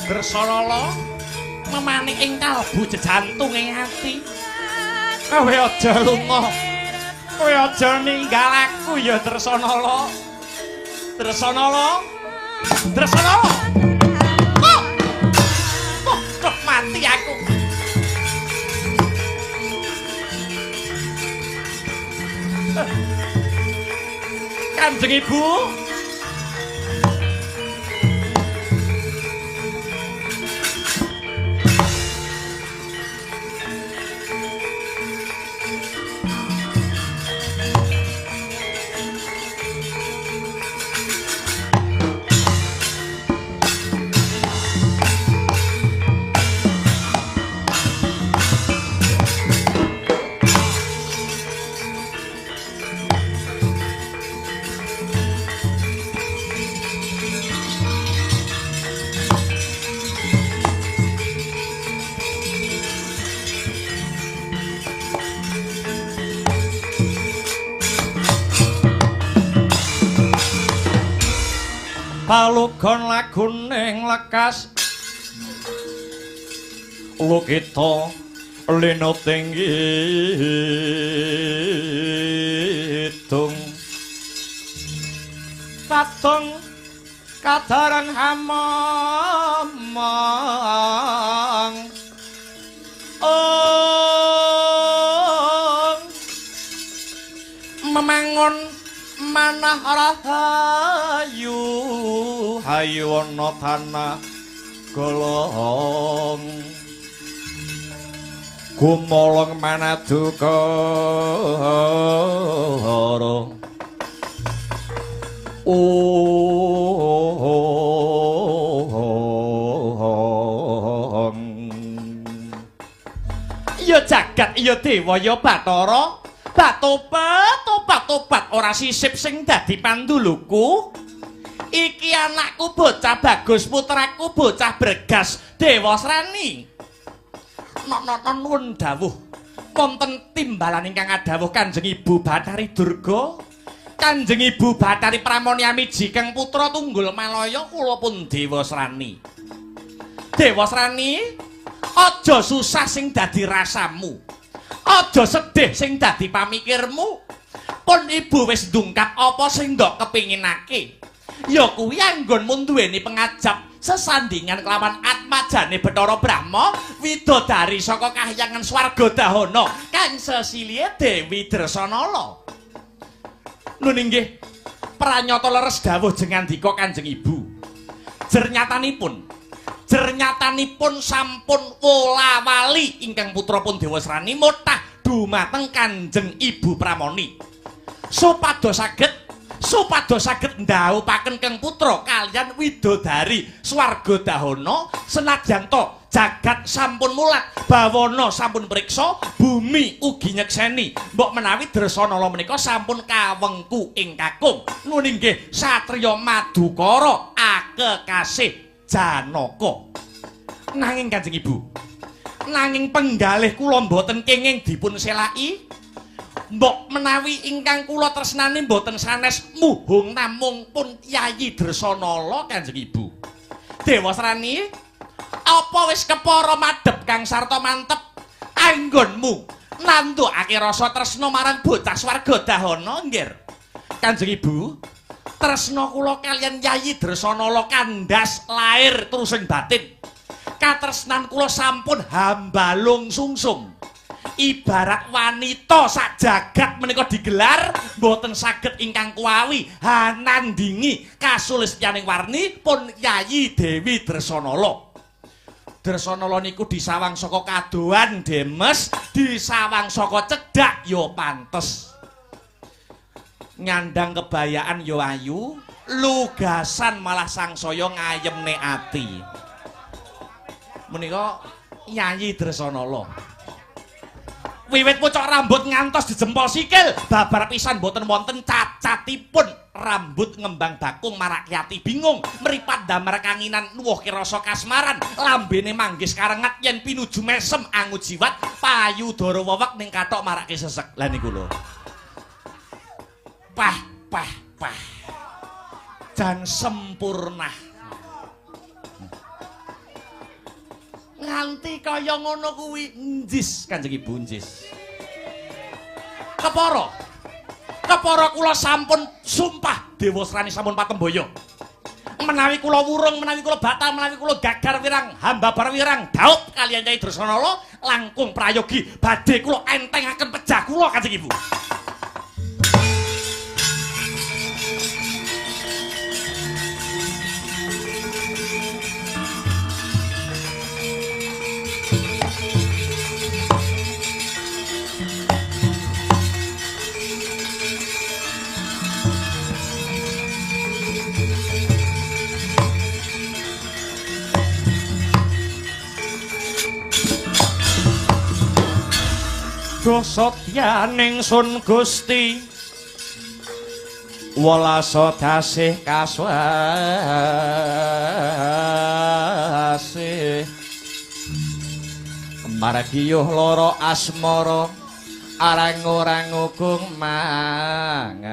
Dresanala memani ing kalbu jejantung ing ati. Kowe aja lunga. Kowe aja ninggal aku ya Dresanala. Dresanala. Dresanala. Kok mati aku. Kanjeng Ibu. Palugon laguning lekas Lukita lino tinggi tung patong kadaran hamamang memangon manah rahayu hayu ana tanah golong gumolong manaduka ya jagat ya dewa ya Bathara tobat ora sisip sing dadi panduluku iki anakku bocah bagus putraku bocah bergas Dewa Srani nuwun dawuh wonten timbalan ingkang adhawuh Kanjeng Ibu Bathari Durga Kanjeng Ibu Bathari Pramonyami Jikeng putra tunggul Malaya kula pun Dewa Srani aja susah sing dadi rasamu aja sedih sing dadi pamikirmu pun ibu wis ndungkap apa sing ndok kepinginake ya kuwi anggonmu duweni pengajap sesandingan kelawan atmajane Bathara Brahma widodari saka kahyangan Swargadahana kang sesilie Dewi Dresanala. Nun inggih pranyata leres dawuh jengandika Kanjeng Ibu. Jernyatanipun sampun wola-wali ingkang putra pun Dewa Srani mutah dumateng Kanjeng Ibu Pramoni. Supados saged ndhawuhaken keng putra kalian widodari Swargadahana senadyan to jagat sampun mulat bawana sampun priksa bumi ugi nyekseni mbok menawi Dresanala menika sampun kawengku ing kakung nun inggih satriya Madukara akekasih Janaka nanging Kanjeng Ibu nanging penggalih kula mboten kenging dipun selaki mbok menawi ingkang kula tresnani mboten sanes muhung namung pun Yayi Dresanala Kanjeng Ibu Dewa Srani apa wis kepara madhep kang sarta mantep anggonmu nandhukake rasa tresna marang bocah Swargadahana nggih Kanjeng Ibu tresna kula kalian Yayi Dresanala kandhas lair terusing batin katresnan kula sampun hambalung sungsung ibarat wanita sak jagat menika digelar mboten saged ingkang kuwawi hanandingi kasulistyaning warni pun Yayi Dewi Dresanala. Dresanala niku disawang saka kadohan Demes, disawang saka cedhak ya pantes. Nyandang kebayaan ya ayu, lugasan malah sangsaya ngayemne ati. Menika Yayi Dresanala. Wiwit pucuk rambut ngantos di jempol sikil babar pisan boten wonten cacatipun rambut ngembang bakung marakyati bingung mripat damar kanginan nuwuhke rasa kasmaran lambene manggis karengat yen pinuju mesem angu jiwat payudara wewek ning kathok marake sesek lha niku lho pah jan sempurna nganti kaya ngono kuwi njis Kanjeng Ibu njis kepara kula sampun sumpah Dewa Srani sampun patemboyo menawi kula wurung menawi kula batal menawi kula gagar wirang hamba bar wirang daup kaliyan Yayi Dresanala langkung prayogi badhe kula entengaken pejah kula Kanjeng Ibu Sotyaning sun Gusti welasa tasih kaswasih margiyuh lara asmara arang-urang ugung mangareng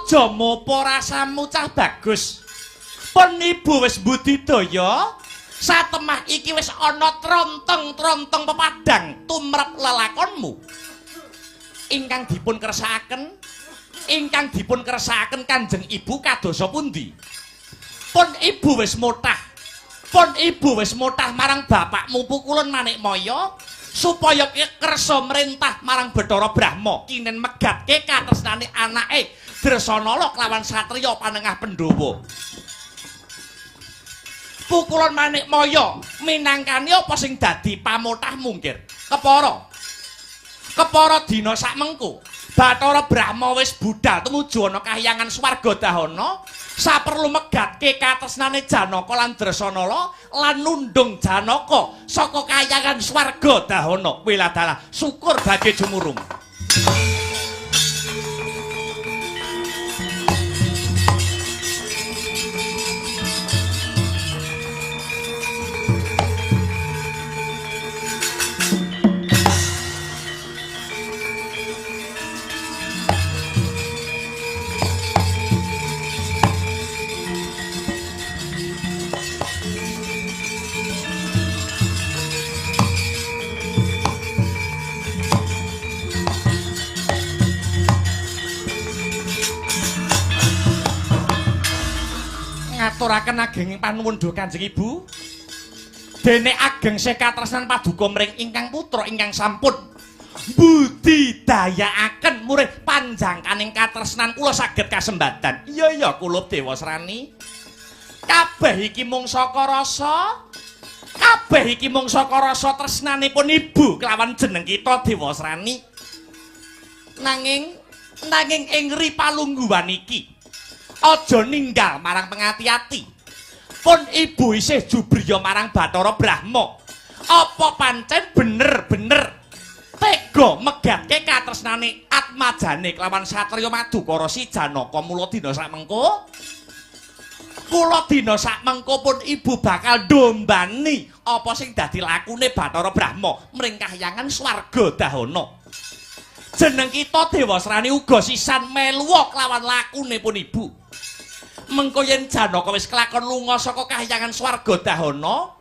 aja mopo rasamu cah bagus. Pun ibu wis budidaya, satemah iki wis ana tronteng-tronteng pepadang tumrap lelakonmu. Ingkang dipun kersakaken Kanjeng Ibu kadosa pundi? Pun ibu wis motah marang bapakmu Pukulun Manikmaya supaya kersa merintah marang Bathara Brahma kinen megatke katresnane anake Dresanala kelawan satriya panengah Pandhawa. Pukulun Manikmaya minangkani apa sing dadi pamotahmu nggir? Kepara dina sakmengko Bathara Brahma wis budhal tumuju ana kahyangan Swargadahana saperlu megatke katresnane Janaka lan Dresanala lan nundung Janaka saka kahyangan Swargadahana. Wiladala syukur badhe jumurung. Ngaturaken agenging panuwun dhumateng Kanjeng Ibu. Dene ageng sekatresnan paduka mring ingkang putra ingkang sampun budidayaaken murih panjangkaning katresnan kula saged kasembadan. Iya kula Dewasrani. Kabeh iki mung saka rasa tresnanipun ibu kelawan jeneng kita Dewasrani. Nanging ing ripalungguhan iki aja ninggal marang pengati-ati. Pun ibu isih jubriya marang Bathara Brahma. Apa pancen bener-bener tega megatke katresnane atmajane kelawan satriya Madukara si Janaka mula dina sakmengko? Kula dina sakmengko pun ibu bakal ndombani apa sing dadi lakune Bathara Brahma mring kahyangan Swargadahana. Jeneng kita Dewasrani uga sisan melu kelawan lakune pun ibu. Mengko yen Janaka wis kelakon lunga saka kahyangan Swargadahana,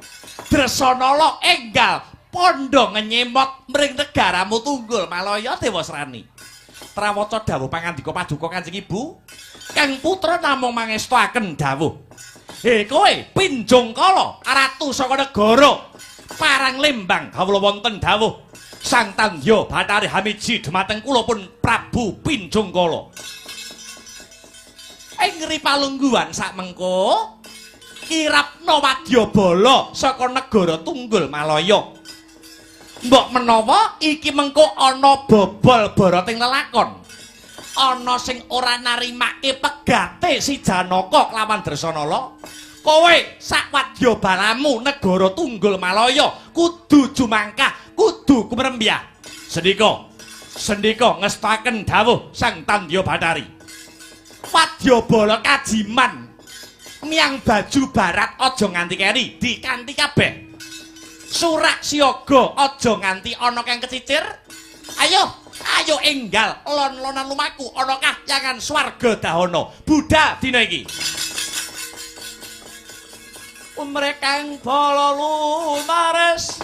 Dresanala enggal pondo ngenyemot mring negaramu tunggul Malaya Dewasrani. Prawaca dawuh pangandika paduka Kanjeng Ibu, kang putra namung mangestuaken dawuh. Kowe Pinjongkala ratu saka negara Parang Lembang kawula wonten dawuh Sang Tandya Bathari Hamiji dhumateng kula pun Prabu Pinjongkala. Ing ripalungguhan sakmengko kirapna wadyabala saka negara tunggul Malaya. Mbok menawa iki mengko ana bobol barating lelakon. Ana sing ora narimake pegate si Janaka kelawan Dresanala. Kowe sak wadyabalamu negara tunggul Malaya kudu jumangkah, kudu kumrembyah. Sendika ngestaken dawuh Sang Tandya Bathari. Wadyabala kajiman miang baju barat aja nganti keri dikanthi kabeh. Surak siaga aja nganti ana kang kecicir. Ayo enggal lon-lonan lumaku ana kahyangan Swargadahana budhal dina iki. Umrih kang bala lumares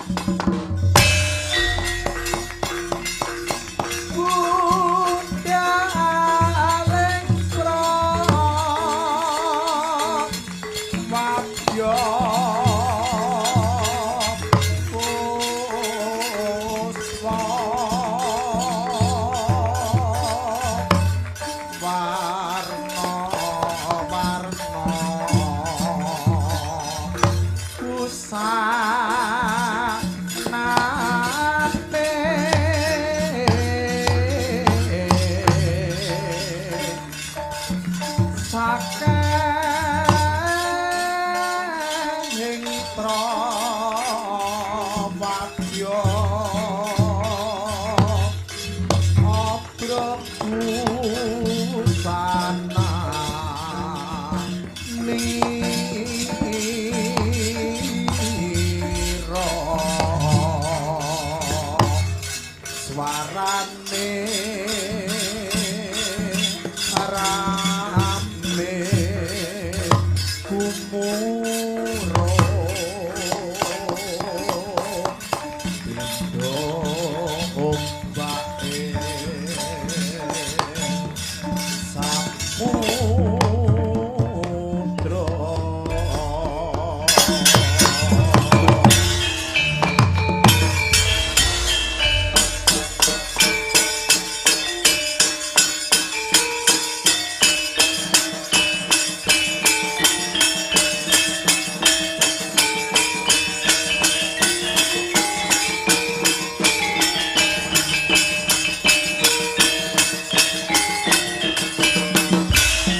Swarane ra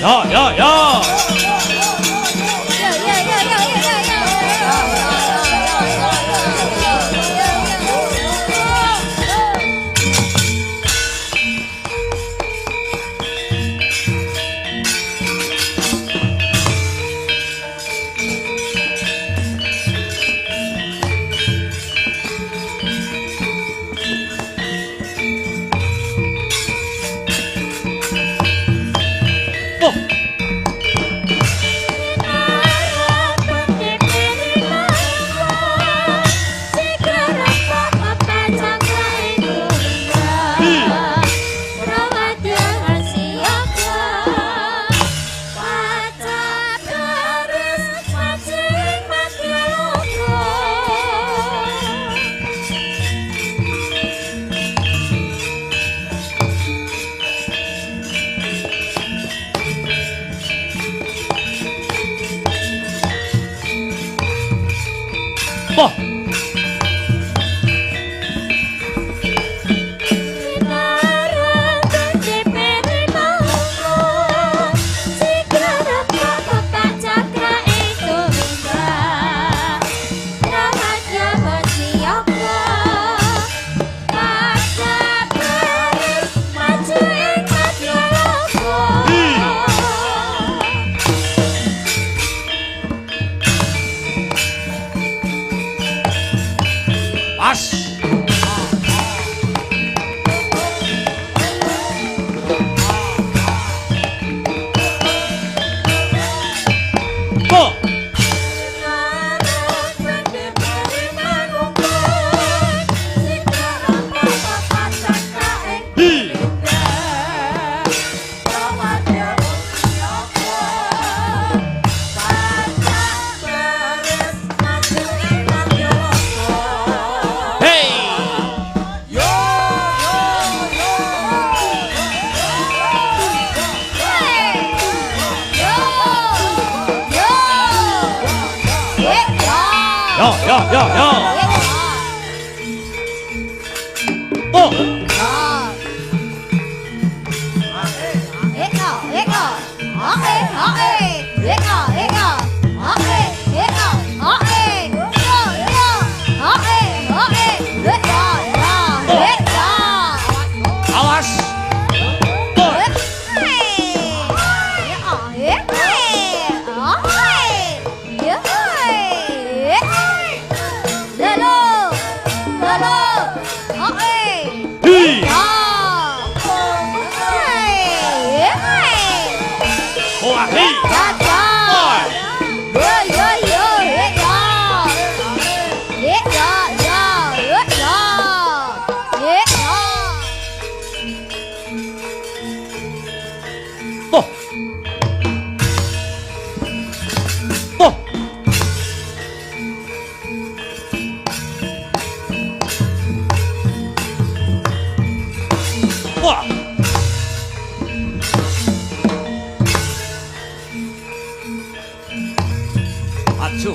Ya.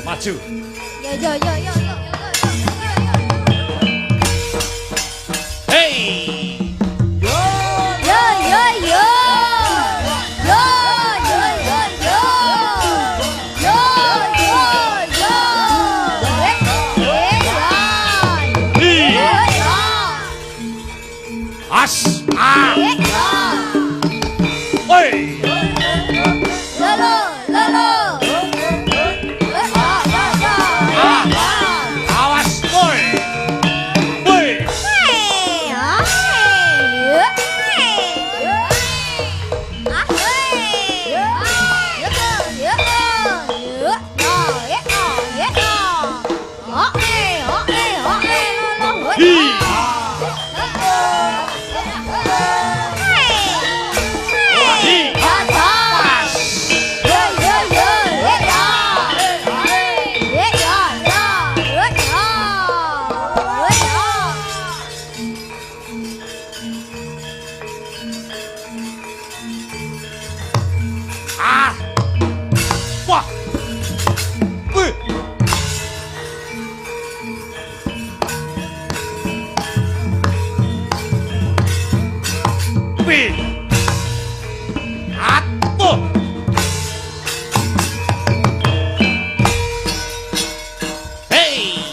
Maju. Hey. As. Hey. Oh. Hey.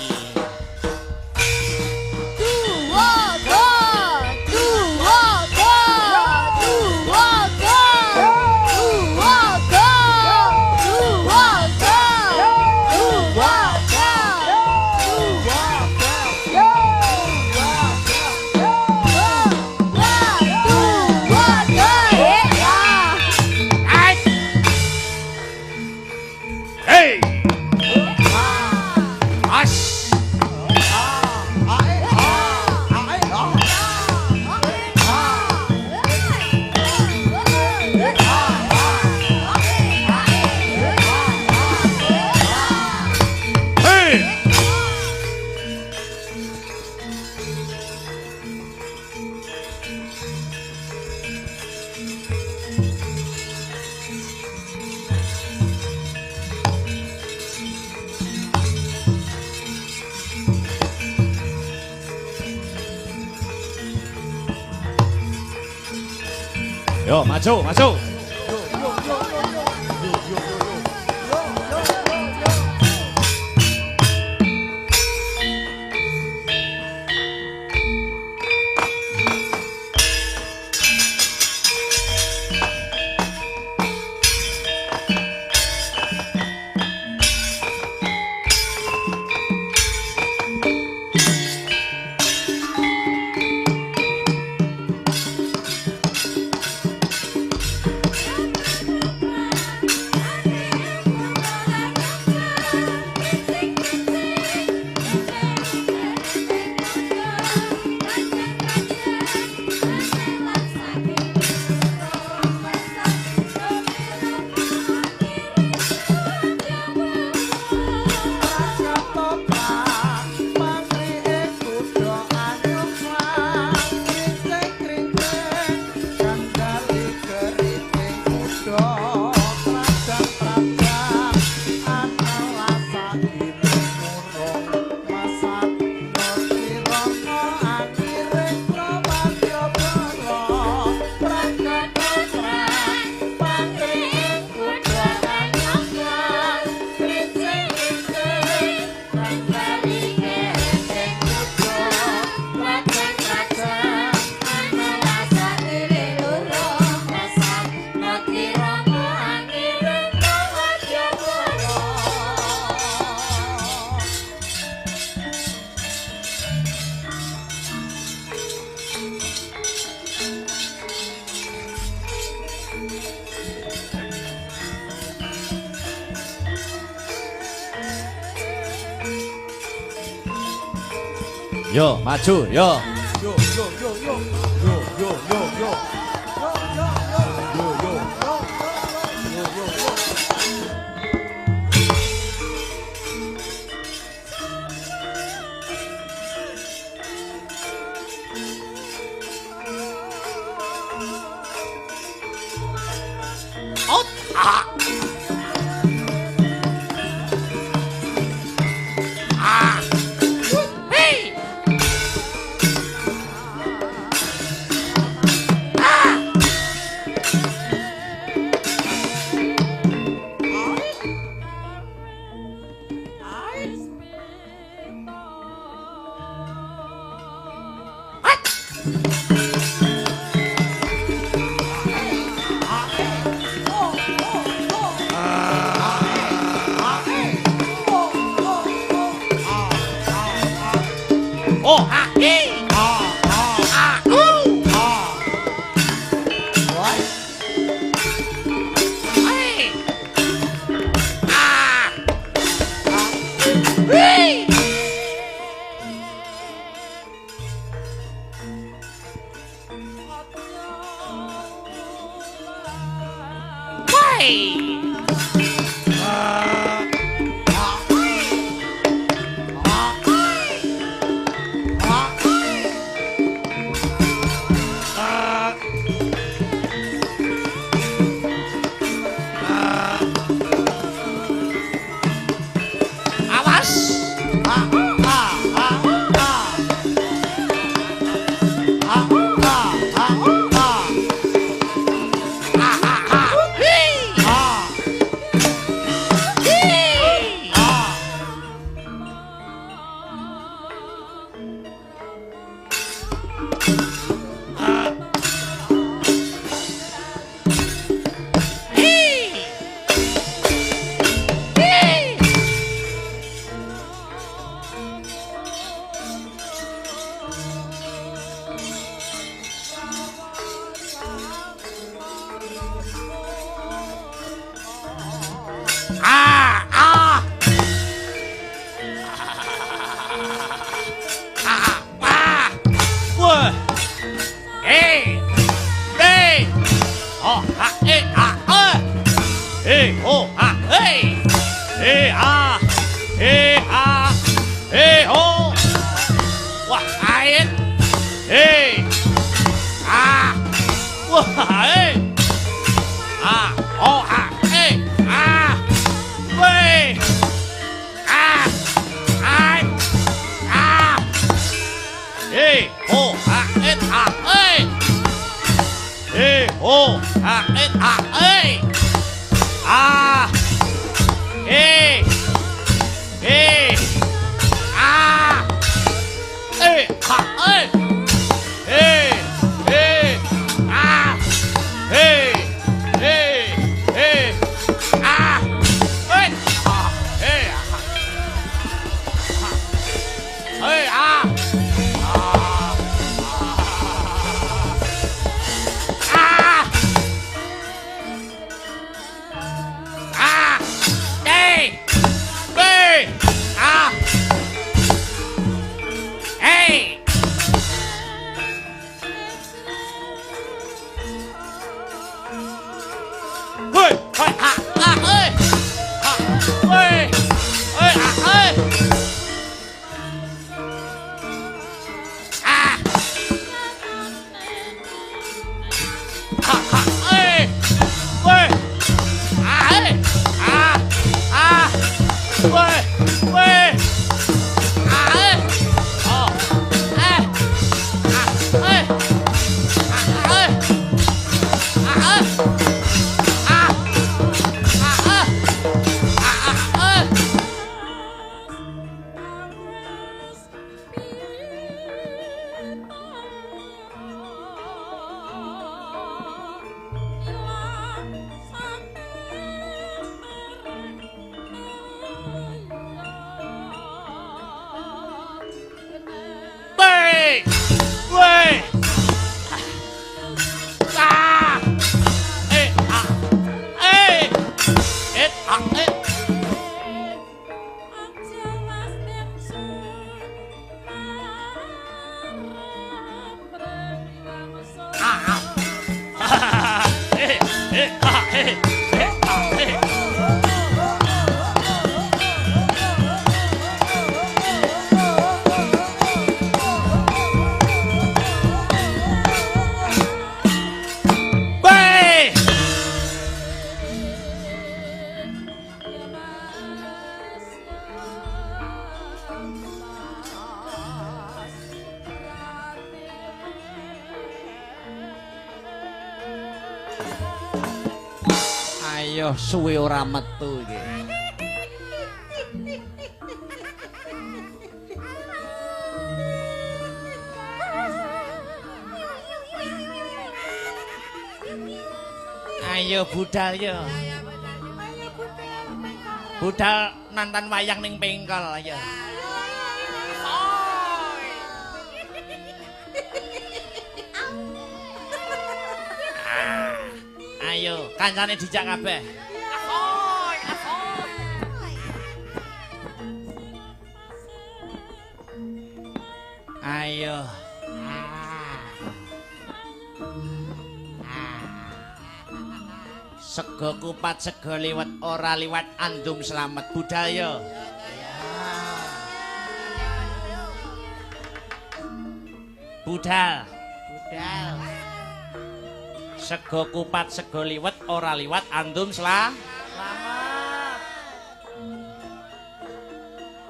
Hey. Ash. Hey. Yo, maju, maju. Yo, maju, yo. Oh, ah. Ah. Hey. Oh, ah, ee. Ah, ooh. Hey. Ah. Hey. Hey. Hey! Wah. Oh, ha, oh, ha, oh. Wah, air. Wah, oh, weh. Oh, oh, Ayo suwe ora metu iki. Ayo budal yo. Budal nonton wayang ning Pengkol ayo. Ayo, kancane dijak kabeh. Ayo. Sego kupat sego liwet ora liwat andung slamet budal yo. Budal. Budal. Sego kupat sego liwet ora liwat andum slamet.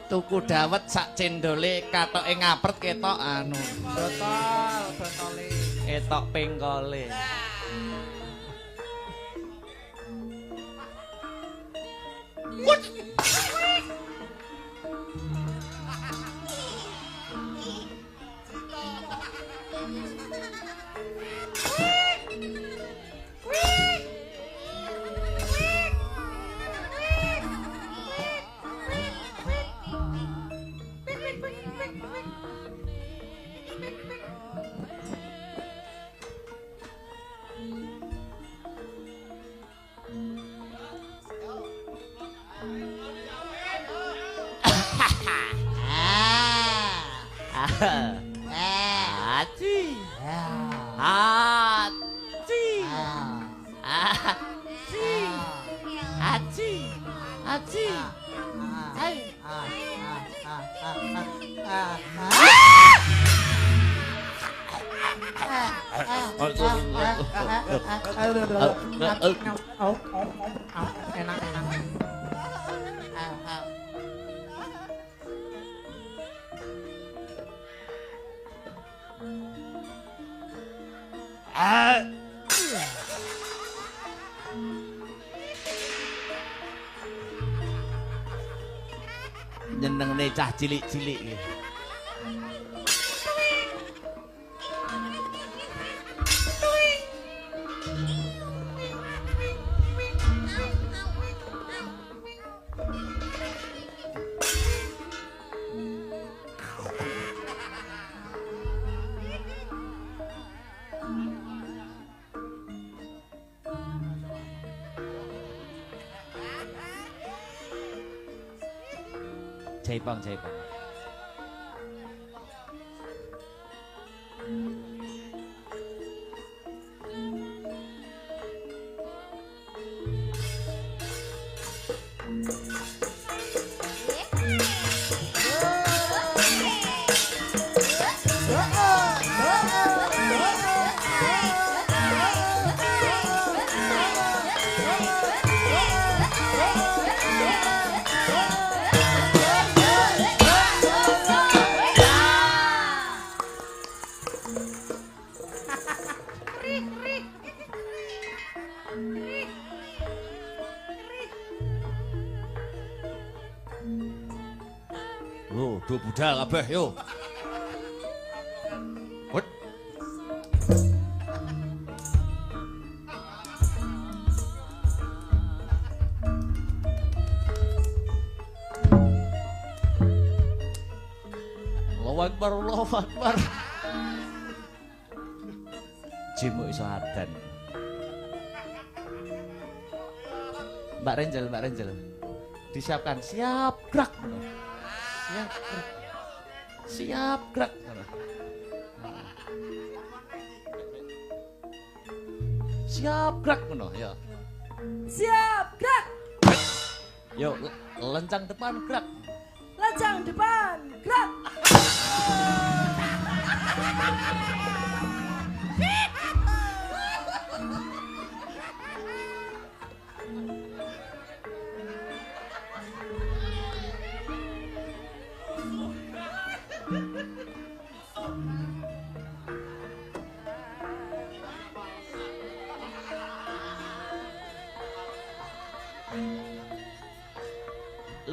Tuku dawet sak cendole katoke ngapret ketok anu. Botole. Etok pengkole. Aci. Aci. Aci. Aci. Nyenengne cah cilik-cilik iki. Jaipong. Yo, do budal kabeh yo. Wet. Allahu Akbar. Jimu iso adan. Mbak Renjel. Disiapkan, siap gerak. Siap gerak. Siap gerak ngono ya. Siap, gerak. Yo, lencang depan gerak. Lencang depan, gerak.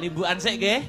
Limbuan sik nggih.